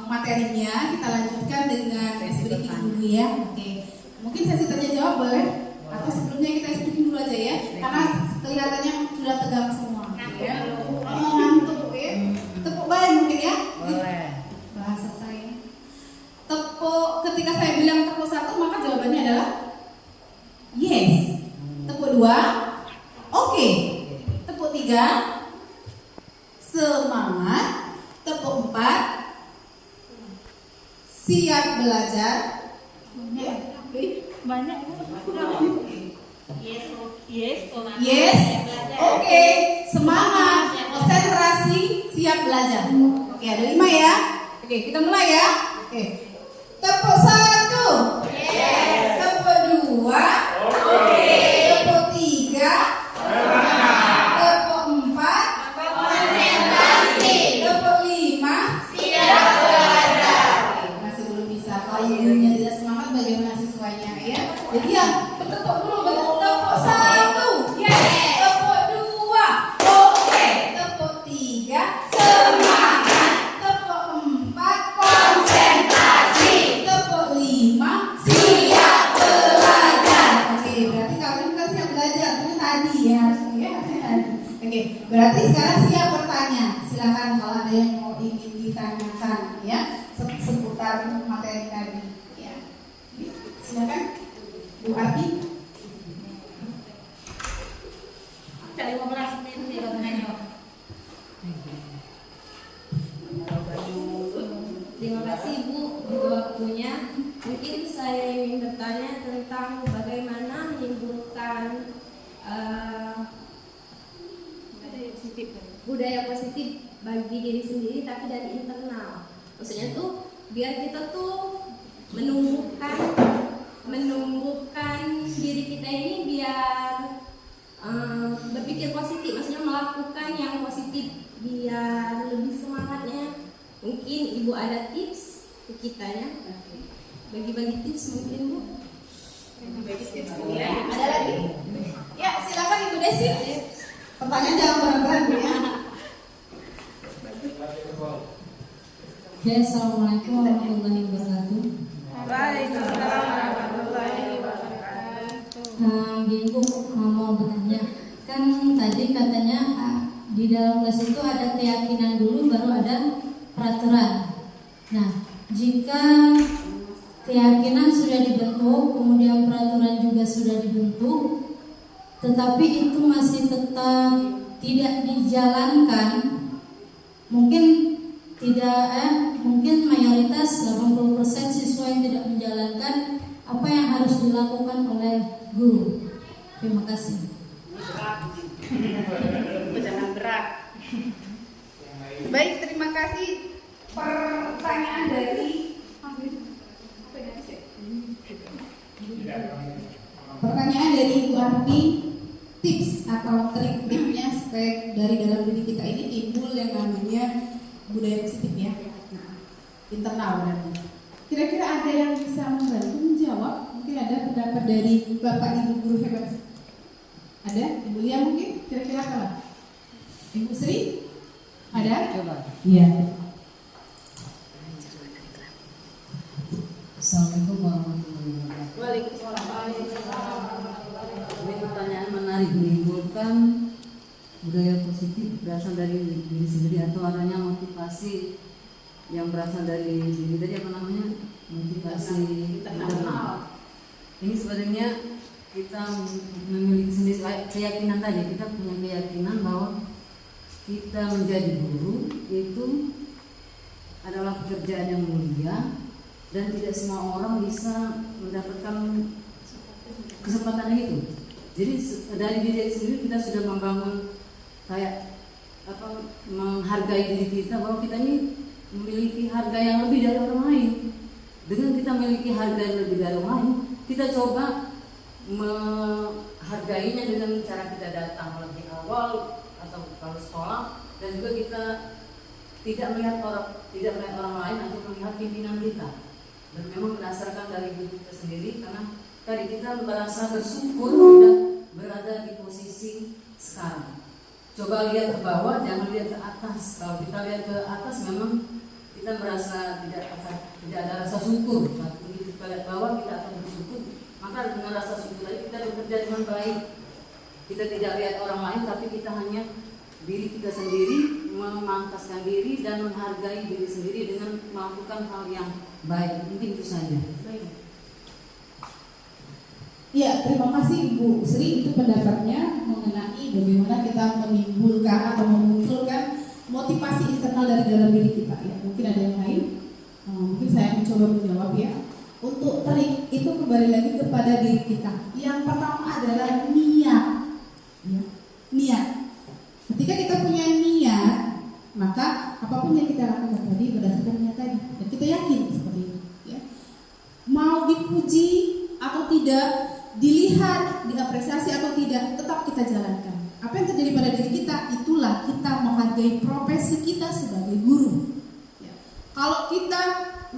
materinya, kita lanjutkan dengan tes breaking dulu ya. Oke, mungkin sesi tanya jawab boleh? Atau sebelumnya kita tes breaking dulu aja ya, karena kelihatannya sudah tegang semua. Ya. Ngantuk ya. Tepuk baik mungkin ya. Boleh. Bahasa saya. Tepuk, ketika saya bilang tepuk 1 maka jawabannya adalah yes. Tepuk 2, oke. Tepuk 3, semangat. Tepuk 4, siap belajar. Ya. Banyak. Yes, oke. Semangat, konsentrasi, siap belajar. Oke, ada 5 ya. Oke, kita mulai ya. Oke. Tepuk 1, yes. Tepuk 2, oke. Tepuk 3, semangat. Tepuk 4, konsentrasi. Tepuk 5, siap belajar. Oke, masih belum bisa. Kalau gurunya tidak semangat, bagaimana siswanya ya? Jadi yang bertepuk dulu, tepuk 1, yes. Tepuk 2, oke. Tepuk 3, semangat. Tepuk 4, konsentrasi. Tepuk 5, siap belajar. Oke, berarti kalian bukan siap belajar, tapi tadi ya harusnya ya. Oke, berarti sekarang siap bertanya. Silakan kalau ada yang mau ingin ditanyakan ya seputar materi tadi ya. Silakan Bu Arti. Cari 15 menit nih katanya. Terima kasih Ibu untuk waktunya. Mungkin saya ingin bertanya tentang bagaimana menimbulkan budaya positif bagi diri sendiri tapi dari internal. Maksudnya tuh biar kita tuh menumbuhkan diri kita ini biar berpikir positif, maksudnya melakukan yang positif biar lebih semangatnya. Mungkin Ibu ada tips ke kita ya, bagi-bagi tips mungkin Bu. Bagi tips ya. Ada lagi? Ya, silakan Ibu Desi. Pertanyaan jangan berat-berat Bu ya. Oke, assalamualaikum warahmatullahi wabarakatuh. Waalaikumsalam warahmatullahi wabarakatuh. Ibu mau bertanya, kan tadi katanya di dalam kelas itu ada keyakinan dulu baru ada peraturan. Nah, jika keyakinan sudah dibentuk, kemudian peraturan juga sudah dibentuk, tetapi itu masih tetap tidak dijalankan, mungkin mayoritas 80% siswa yang tidak menjalankan, apa yang harus dilakukan oleh guru? Terima kasih. Jangan berat. Baik, terima kasih. Pertanyaan dari Ibu Arti, tips atau trik-triknya supaya dari dalam diri kita ini timbul yang namanya budaya positif ya, internal berarti. Kira-kira ada yang bisa membantu menjawab? Mungkin ada pendapat dari Bapak Ibu guru hebat. Ada? Ibu Lia mungkin? Kira-kira apa? Ibu Sri? Ada? Coba. Iya. Assalamualaikum warahmatullahi wabarakatuh. Waalaikumsalam. Ini pertanyaan menarik, menimbulkan budaya positif berasal dari diri sendiri atau adanya motivasi yang berasal dari diri tadi, apa namanya, motivasi internal. Ini sebenarnya kita memiliki sendiri keyakinan tadi, kita punya keyakinan bahwa kita menjadi guru itu adalah pekerjaan yang mulia dan tidak semua orang bisa mendapatkan kesempatan itu. Jadi dari diri sendiri kita sudah membangun kayak menghargai diri kita bahwa kita ini memiliki harga yang lebih dari orang lain. Dengan kita memiliki harga yang lebih dari orang lain, kita coba menghargainya dengan cara kita datang lebih awal atau kalau sekolah, dan juga kita tidak melihat orang lain atau melihat pimpinan kita, dan memang berdasarkan dari diri kita sendiri, karena tadi kita merasa bersyukur sudah berada di posisi sekarang. Coba lihat ke bawah, jangan lihat ke atas. Kalau kita lihat ke atas memang kita merasa tidak ada rasa syukur. Begitu kita lihat bawah kita akan bersyukur. Maka dengan rasa syukur tadi kita bekerja dengan baik. Kita tidak lihat orang lain, tapi kita hanya diri kita sendiri, memangkaskan diri dan menghargai diri sendiri dengan melakukan hal yang baik. Mungkin itu saja. Ya, terima kasih Ibu Sri, itu pendapatnya mengenai bagaimana kita menimbulkan atau memunculkan motivasi internal dari dalam diri kita. Ya, mungkin ada yang lain, mungkin saya mencoba menjawab ya. Untuk trik itu kembali lagi kepada diri kita. Yang pertama adalah niat. Ya, niat. Ketika kita punya niat, maka apapun yang kita lakukan tadi berdasarkan niat tadi, dan kita yakin seperti itu. Ya. Mau dipuji atau tidak, dilihat, diapresiasi atau tidak, tetap kita jalankan. Apa yang terjadi pada diri kita, itulah kita menghargai profesi kita sebagai guru. Ya. Kalau kita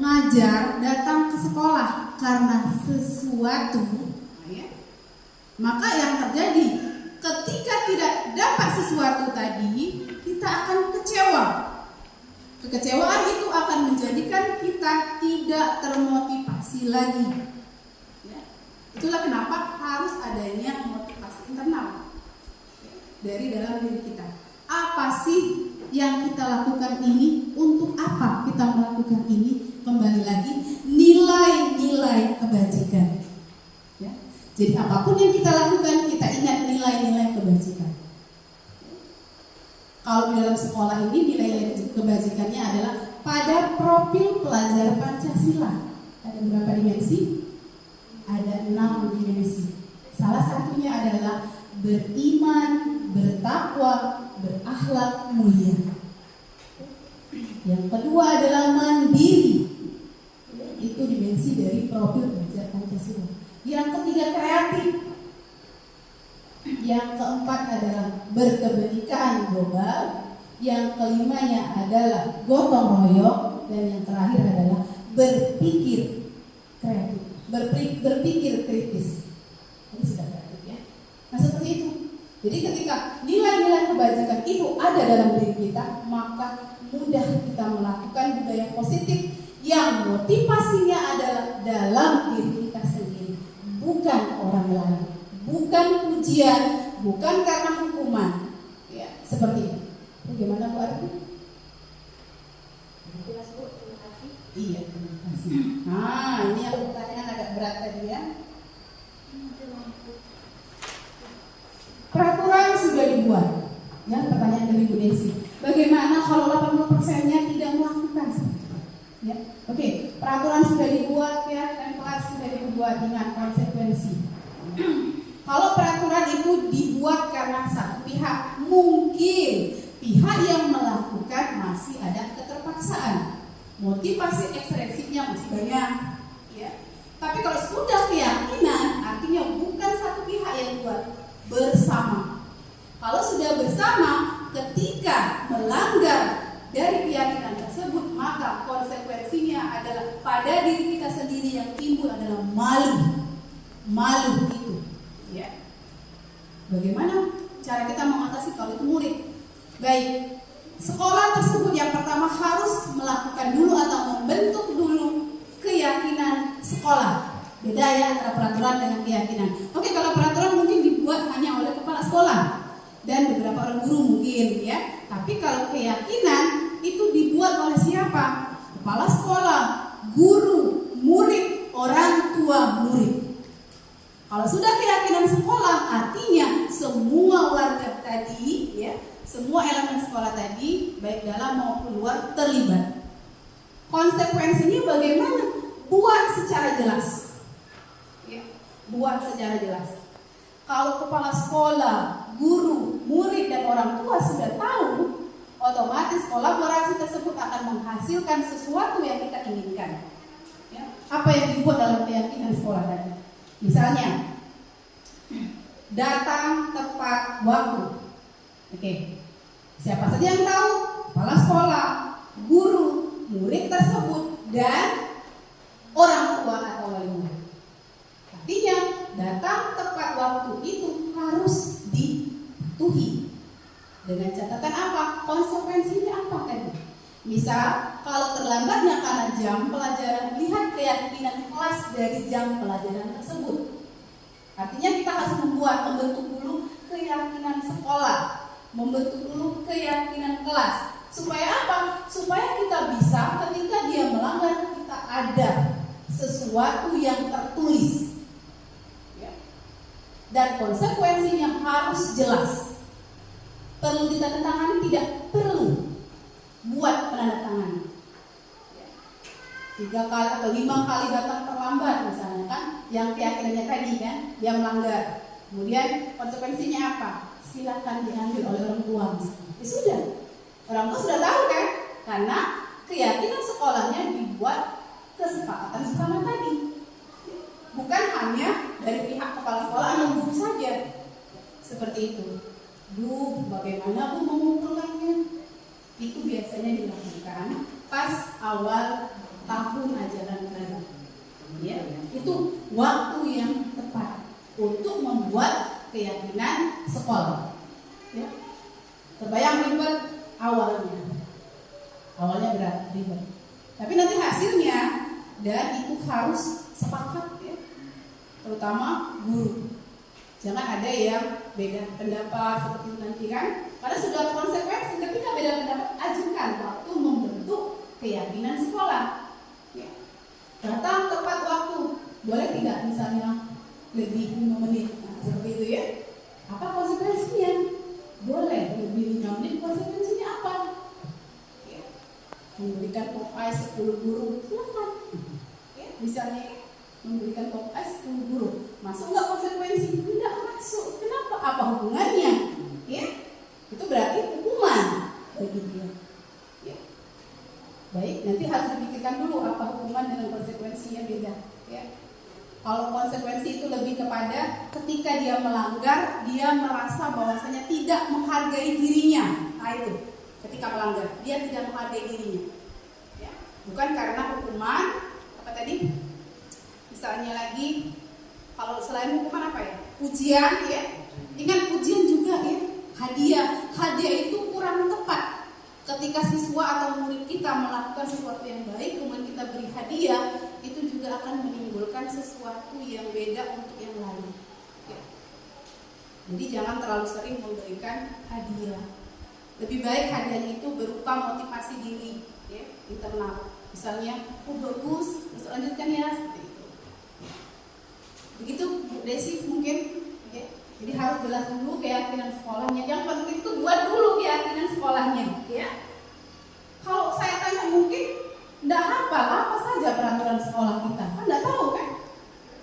ngajar, datang ke sekolah karena sesuatu, ya, maka yang terjadi ketika tidak dapat sesuatu tadi, kita akan kecewa. Kekecewaan itu akan menjadikan kita tidak termotivasi lagi. Itulah kenapa harus adanya motivasi internal dari dalam diri kita. Apa sih yang kita lakukan ini? Untuk apa kita melakukan ini? Kembali lagi, nilai-nilai kebajikan. Ya. Jadi apapun yang kita lakukan, kita ingat nilai-nilai kebajikan. Kalau di dalam sekolah ini, nilai-nilai kebajikannya adalah pada profil pelajar Pancasila. Ada berapa dimensi? Ada 6 dimensi. Salah satunya adalah beriman, bertakwa, berakhlak mulia. Yang kedua adalah mandiri. Itu dimensi dari profil pelajar Pancasila. Yang ketiga kreatif. Yang keempat adalah berkebenekaan global. Yang kelimanya adalah gotong royong, dan yang terakhir adalah berpikir kreatif. Berpikir kritis. Ini sudah kreatif ya. Nah seperti itu. Jadi ketika nilai-nilai kebajikan itu ada dalam diri kita, maka mudah kita melakukan budaya positif yang motivasinya adalah dalam diri kita sendiri, bukan orang lain, bukan pujian, bukan karena hukuman. Ya, seperti itu. Bagaimana Bu Arti? Jelas Bu, terima kasih. Iya, terima kasih. Nah, ini yang pertanyaan agak berat tadi ya. Peraturan sudah dibuat. Ya, pertanyaan dari Bu Desi. Bagaimana kalau 80%-nya tidak melakukan? Ya, oke. Peraturan sudah dibuat ya, dan kelas sudah dibuat dengan konsekuensi. Kalau peraturan itu dibuat karena satu pihak, mungkin pihak yang melakukan masih ada keterpaksaan. Motivasi ekstrinsiknya masih banyak, ya. Tapi kalau sudah keyakinan, artinya bukan satu pihak yang buat, bersama. Kalau sudah bersama, ketika melanggar dari keyakinan tersebut, maka konsekuensinya adalah pada diri kita sendiri yang timbul adalah malu. Malu itu, ya. Bagaimana cara kita mengatasi kalau itu murid? Baik. Sekolah tersebut yang pertama harus melakukan dulu atau membentuk dulu keyakinan sekolah. Beda ya antara peraturan dengan keyakinan. Oke, kalau peraturan mungkin dibuat hanya oleh kepala sekolah dan beberapa orang guru mungkin ya. Tapi kalau keyakinan itu dibuat oleh siapa? Kepala sekolah, guru, murid, orang tua murid. Kalau sudah keyakinan sekolah, artinya semua warga tadi ya, semua elemen sekolah tadi, baik dalam maupun luar, terlibat. Konsekuensinya bagaimana? Buat secara jelas. Ya, buat secara jelas. Kalau kepala sekolah, guru, murid, dan orang tua sudah tahu, otomatis kolaborasi tersebut akan menghasilkan sesuatu yang kita inginkan. Ya, apa yang dibuat dalam keyakinan sekolah tadi? Misalnya, datang tepat waktu. Oke, siapa saja yang tahu? Kepala sekolah, guru, murid tersebut, dan orang tua atau wali murid. Artinya, datang tepat waktu itu harus dipatuhi. Dengan catatan apa? Konsekuensinya apa tadi? Misal, kalau terlambatnya karena jam pelajaran, lihat keyakinan kelas dari jam pelajaran tersebut. Artinya kita harus membentuk dulu keyakinan sekolah, membentuk dulu keyakinan kelas. Supaya apa? Supaya kita bisa ketika dia melanggar, kita ada sesuatu yang tertulis. Ya. Dan konsekuensinya harus jelas. Perlu ditandatangani? Tidak perlu. Buat penandatangan 3 kali atau 5 kali datang terlambat misalnya kan, yang keyakinannya tadi kan dia melanggar, kemudian konsekuensinya apa? Silakan diambil oleh orang tua misalnya. Ya sudah, orang tua sudah tahu kan, karena keyakinan sekolahnya dibuat kesepakatan bersama tadi, bukan hanya dari pihak kepala sekolah atau guru saja. Seperti itu. Bu, bagaimana Bu mengumpulkannya? Itu biasanya dilakukan pas awal tahun ajaran baru. Ya, itu waktu yang tepat untuk membuat keyakinan sekolah. Ya. Terbayang ribet awalnya. Awalnya berat, ribet. Tapi nanti hasilnya dan itu harus sepakat ya. Terutama guru. Jangan ada yang beda pendapat seperti itu nanti kan. Karena sudah konsekuensi ketika beda pendapat, ajukan waktu membentuk keyakinan sekolah. Ya. Datang tepat waktu, boleh tidak misalnya lebih 5 menit, nah, seperti itu ya. Apa konsekuensinya? Boleh lebih 5 menit, konsekuensinya apa? Ya. Memberikan pop ice 10 guru, silakan. Ya, misalnya memberikan pop ice 10 guru, masuk nggak konsekuensi? Tidak masuk. Kenapa? Apa hubungannya? Ya. Itu berarti hukuman bagi dia. Ya. Baik, nanti harus dipikirkan dulu apa hukuman dengan konsekuensinya beda. Ya. Kalau konsekuensi itu lebih kepada ketika dia melanggar, dia merasa bahwasanya tidak menghargai dirinya. Nah itu, ketika melanggar, dia tidak menghargai dirinya. Ya. Bukan karena hukuman, apa tadi? Misalnya lagi, kalau selain hukuman apa ya? Ujian ya. Ingat ujian juga ya. Hadiah itu kurang tepat. Ketika siswa atau murid kita melakukan sesuatu yang baik, kemudian kita beri hadiah, itu juga akan menimbulkan sesuatu yang beda untuk yang lain. Ya. Jadi jangan terlalu sering memberikan hadiah. Lebih baik hadiahnya itu berupa motivasi diri, ya, internal. Misalnya, bagus, terus lanjutkan ya, seperti itu. Begitu Bu Desi mungkin. Ya. Jadi harus jelas dulu keyakinan sekolahnya. Yang penting itu buat dulu keyakinan sekolahnya, ya. Kalau saya tanya mungkin enggak hafal apa saja peraturan sekolah kita, kan enggak tahu kan?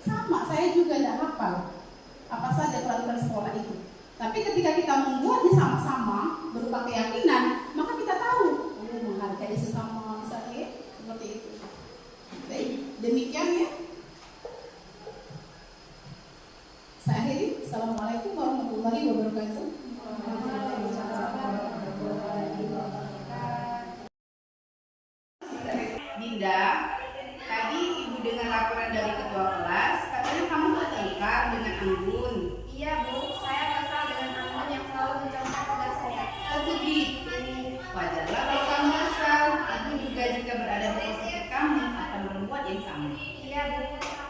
Sama, saya juga enggak hafal apa saja peraturan sekolah itu. Tapi ketika kita membuatnya sama-sama berupa keyakinan, maka kita tahu menghargai sesama misalnya seperti itu. Baik, demikian ya. Saya akhiri. Assalamualaikum warahmatullahi wabarakatuh. Dinda, tadi Ibu dengar laporan dari ketua kelas, katanya kamu bertengkar dengan Anggun. Iya Bu, saya kesal dengan Anggun yang selalu mencontoh tugas saya. Oh begitu. Wajarlah kalau kamu kesal. Ibu juga jika berada di posisi kamu akan berbuat yang sama. Iya Bu.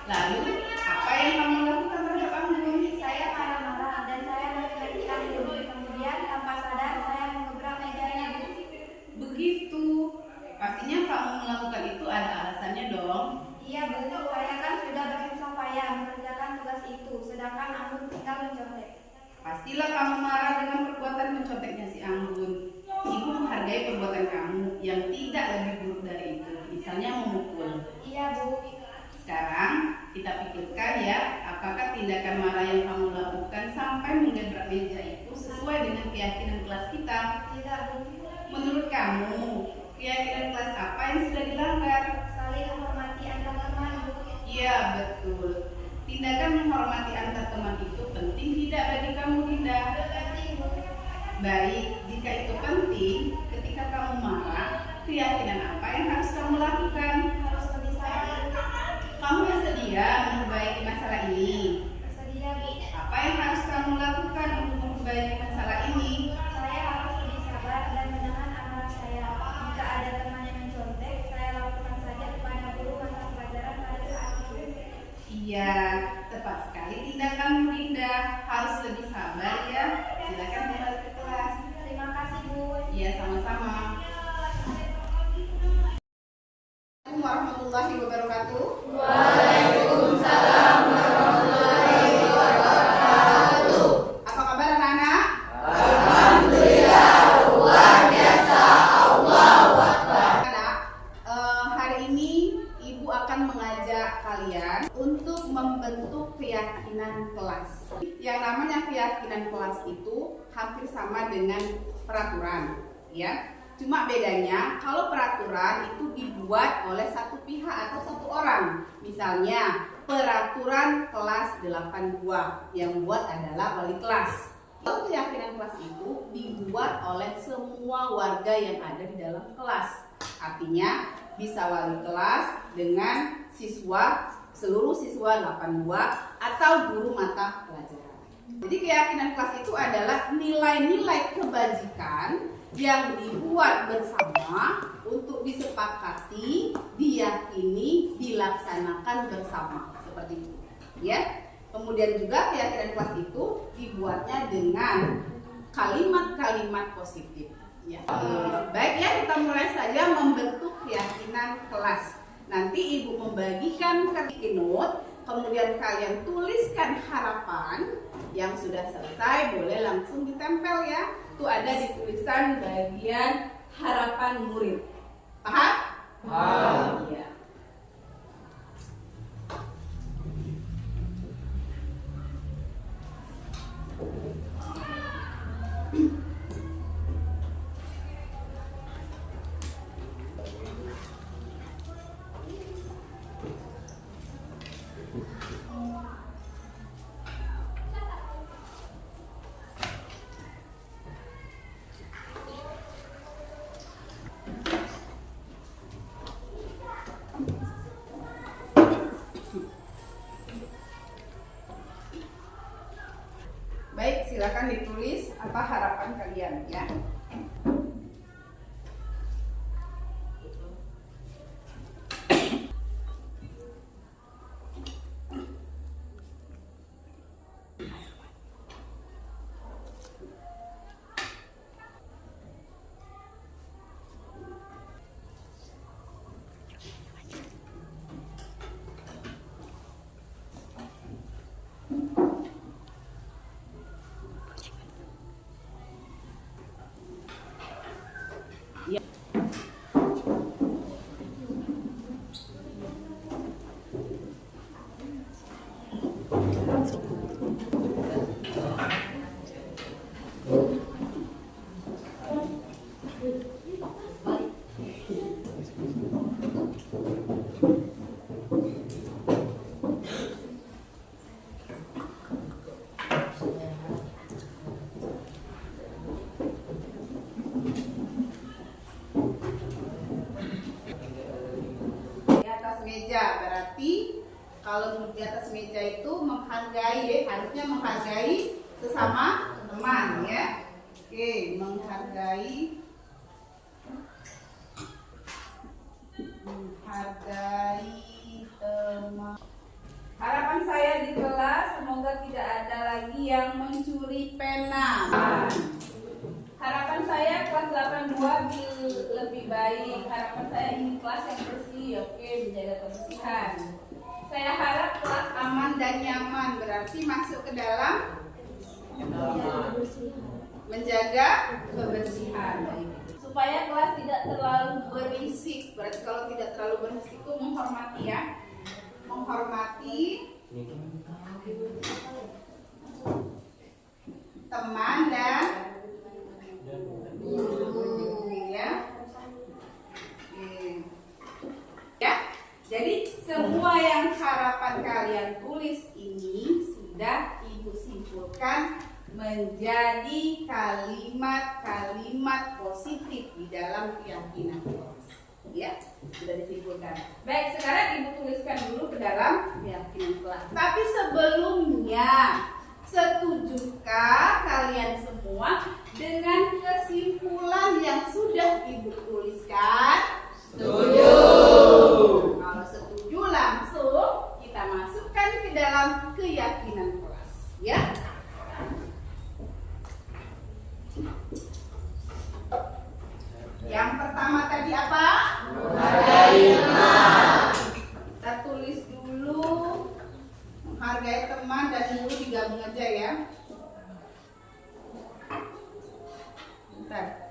Lalu, apa yang kamu lakukan terhadap Anggun? Saya marah-marah dan saya memaki Anggun. Kemudian tanpa sadar saya mengebrak mejanya Bu. Begitu. Pastinya kamu melakukan itu ada alasannya dong. Iya Bu, saya kan sudah bersusah payah mengerjakan tugas itu, sedangkan Anggun tinggal mencontek. Pastilah kamu marah dengan perbuatan menconteknya si Anggun. Ibu menghargai perbuatan kamu yang tidak lebih buruk dari itu, misalnya memukul. Iya Bu. Sekarang kita pikirkan ya, apakah tindakan marah yang kamu lakukan sampai menggebrak meja itu sesuai dengan keyakinan kelas kita? Tidak Bu. Menurut kamu, keyakinan kelas apa yang sudah dilanggar? Saling menghormati antar teman Bu. Iya betul. tindakan menghormati antar teman itu penting tidak bagi kamu, Dinda? Baik, jika itu penting, ketika kamu marah, keyakinan apa yang harus kamu lakukan? Harus lebih sabar. Kamu bersedia memperbaiki masalah ini? Bersedia, Bu. Apa yang harus kamu lakukan untuk memperbaiki masalah ini? Saya harus lebih sabar dan menahan amarah saya. Jika ada teman yang mencontek, saya lakukan saja kepada guru mata pelajaran pada saat itu. Iya, tepat sekali tindakanmu, Dinda. Harus lebih sabar ya. Silakan kembali ke kelas. Terima kasih, Bu. Iya, sama-sama. Assalamualaikum warahmatullahi wabarakatuh. Waalaikumsalam warahmatullahi wabarakatuh. Apa kabar anak-anak? Alhamdulillah, luar biasa. Allahu Akbar. Anak, hari ini Ibu akan mengajak kalian untuk membentuk keyakinan kelas. Yang namanya keyakinan kelas itu hampir sama dengan peraturan, ya. Cuma bedanya kalau peraturan itu dibuat oleh satu pihak atau satu orang. Misalnya peraturan kelas 82 yang buat adalah wali kelas. Kalau keyakinan kelas itu dibuat oleh semua warga yang ada di dalam kelas. Artinya bisa wali kelas dengan siswa, seluruh siswa 82 atau guru mata pelajaran. Jadi keyakinan kelas itu adalah nilai-nilai kebajikan yang dibuat bersama untuk disepakati, diyakini, dilaksanakan bersama, seperti itu, ya. Kemudian juga keyakinan kelas itu dibuatnya dengan kalimat-kalimat positif, ya. Baik ya, kita mulai saja membentuk keyakinan kelas. Nanti Ibu membagikan ke note, kemudian kalian tuliskan harapan. Yang sudah selesai boleh langsung ditempel ya. Itu ada di tulisan bagian harapan murid. Paham? Paham. Iya. Baik, silakan ditulis apa harapan kalian ya. Meja, berarti kalau di atas meja itu menghargai, harusnya menghargai sesama teman ya. Oke, menghargai teman. Harapan saya di kelas semoga tidak ada lagi yang mencuri pena. Harapan saya kelas 82 lebih baik. Harapan saya ini kelas yang bersih, oke, menjaga kebersihan. Saya harap kelas aman dan nyaman, berarti masuk ke dalam menjaga kebersihan. Supaya kelas tidak terlalu berisik, berarti kalau tidak terlalu berisik itu menghormati ya. Menghormati teman dan guru ya. Ya, jadi semua yang harapan kalian tulis menjadi kalimat-kalimat positif di dalam keyakinan kelas. Ya, sudah disimpulkan. Baik, sekarang Ibu tuliskan dulu ke dalam keyakinan kelas. Tapi sebelumnya, setujukah kalian semua dengan kesimpulan yang sudah Ibu tuliskan? Setuju. Kalau setuju, langsung kita masukkan ke dalam keyakinan kelas. Ya. Yang pertama tadi apa? Menghargai teman. Kita tulis dulu menghargai teman dan dulu digabung aja ya. Bentar.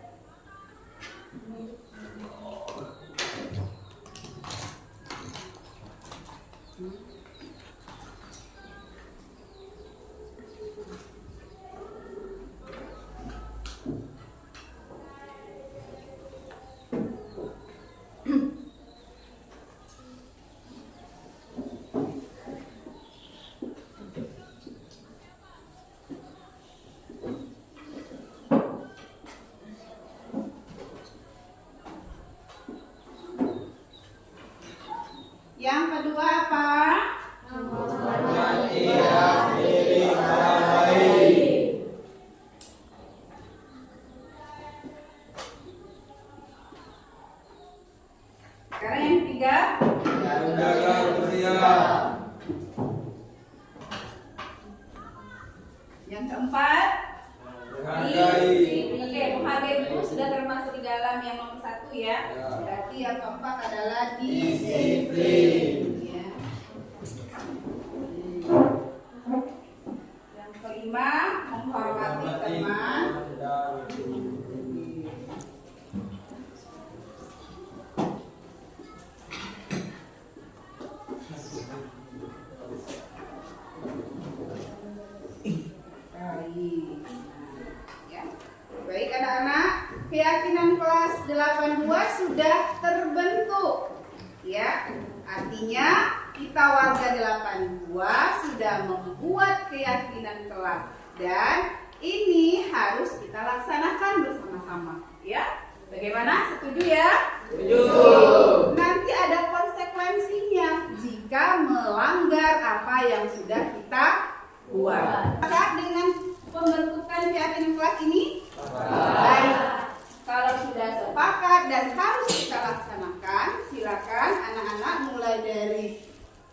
Yang kedua apa? Sekarang yang ketiga. Yang keempat. Oke, menghargai dulu sudah termasuk di dalam yang nomor 1 ya. Berarti yang keempat adalah disiplin. Ya. Yang kelima, menghormati teman. Baik anak-anak, keyakinan kelas 82 sudah terbentuk. Ya, artinya kita warga 82 sudah membuat keyakinan kelas dan ini harus kita laksanakan bersama-sama. Ya, bagaimana? Setuju ya? Setuju. Nanti ada konsekuensinya jika melanggar apa yang sudah kita buat. Apakah dengan pembentukan keyakinan kelas ini? Baik. Kalau sudah sepakat dan harus kita laksanakan, silakan anak-anak mulai dari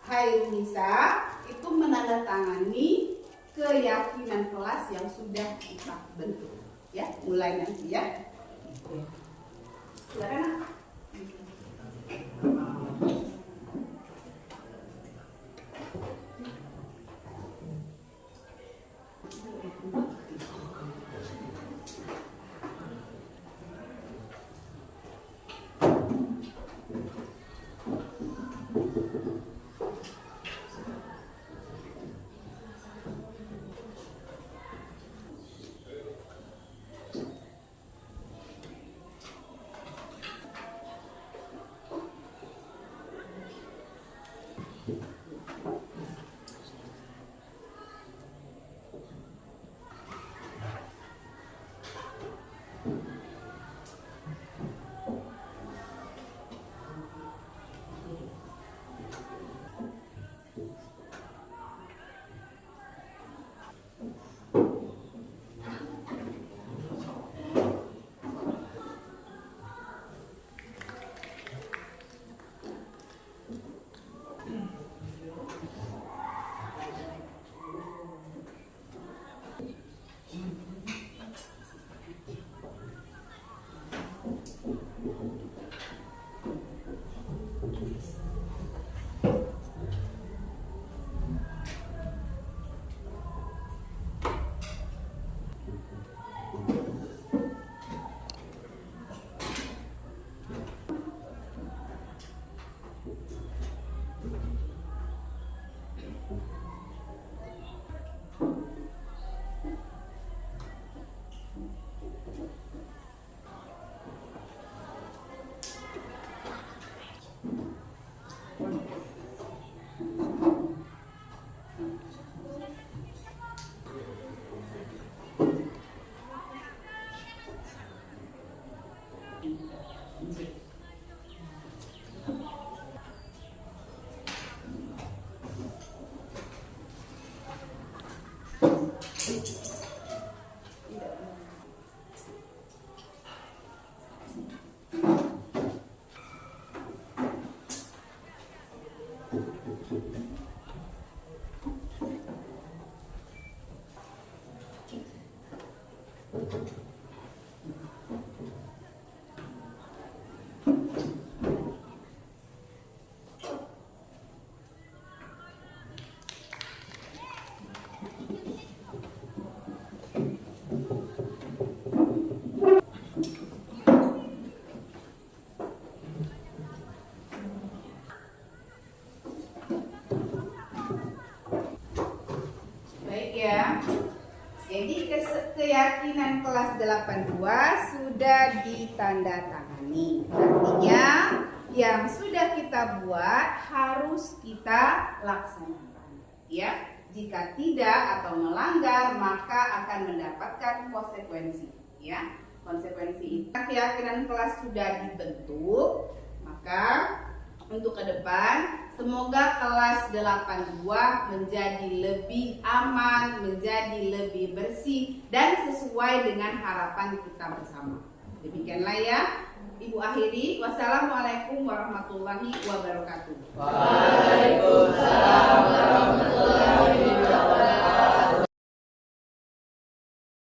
Hairunisa itu menandatangani keyakinan kelas yang sudah kita bentuk. Ya, mulai nanti ya. Silakan. Baik ya. Jadi keyakinan kelas 82 sudah ditandatangani. Artinya yang sudah kita buat harus kita laksanakan. Ya, jika tidak atau melanggar maka akan mendapatkan konsekuensi. Ya, konsekuensi itu. Keyakinan kelas sudah dibentuk, maka untuk ke depan semoga kelas 82 menjadi lebih aman, menjadi lebih bersih dan sesuai dengan harapan kita bersama. Demikianlah ya. Ibu akhiri. Wassalamualaikum warahmatullahi wabarakatuh. Waalaikumsalam warahmatullahi wabarakatuh.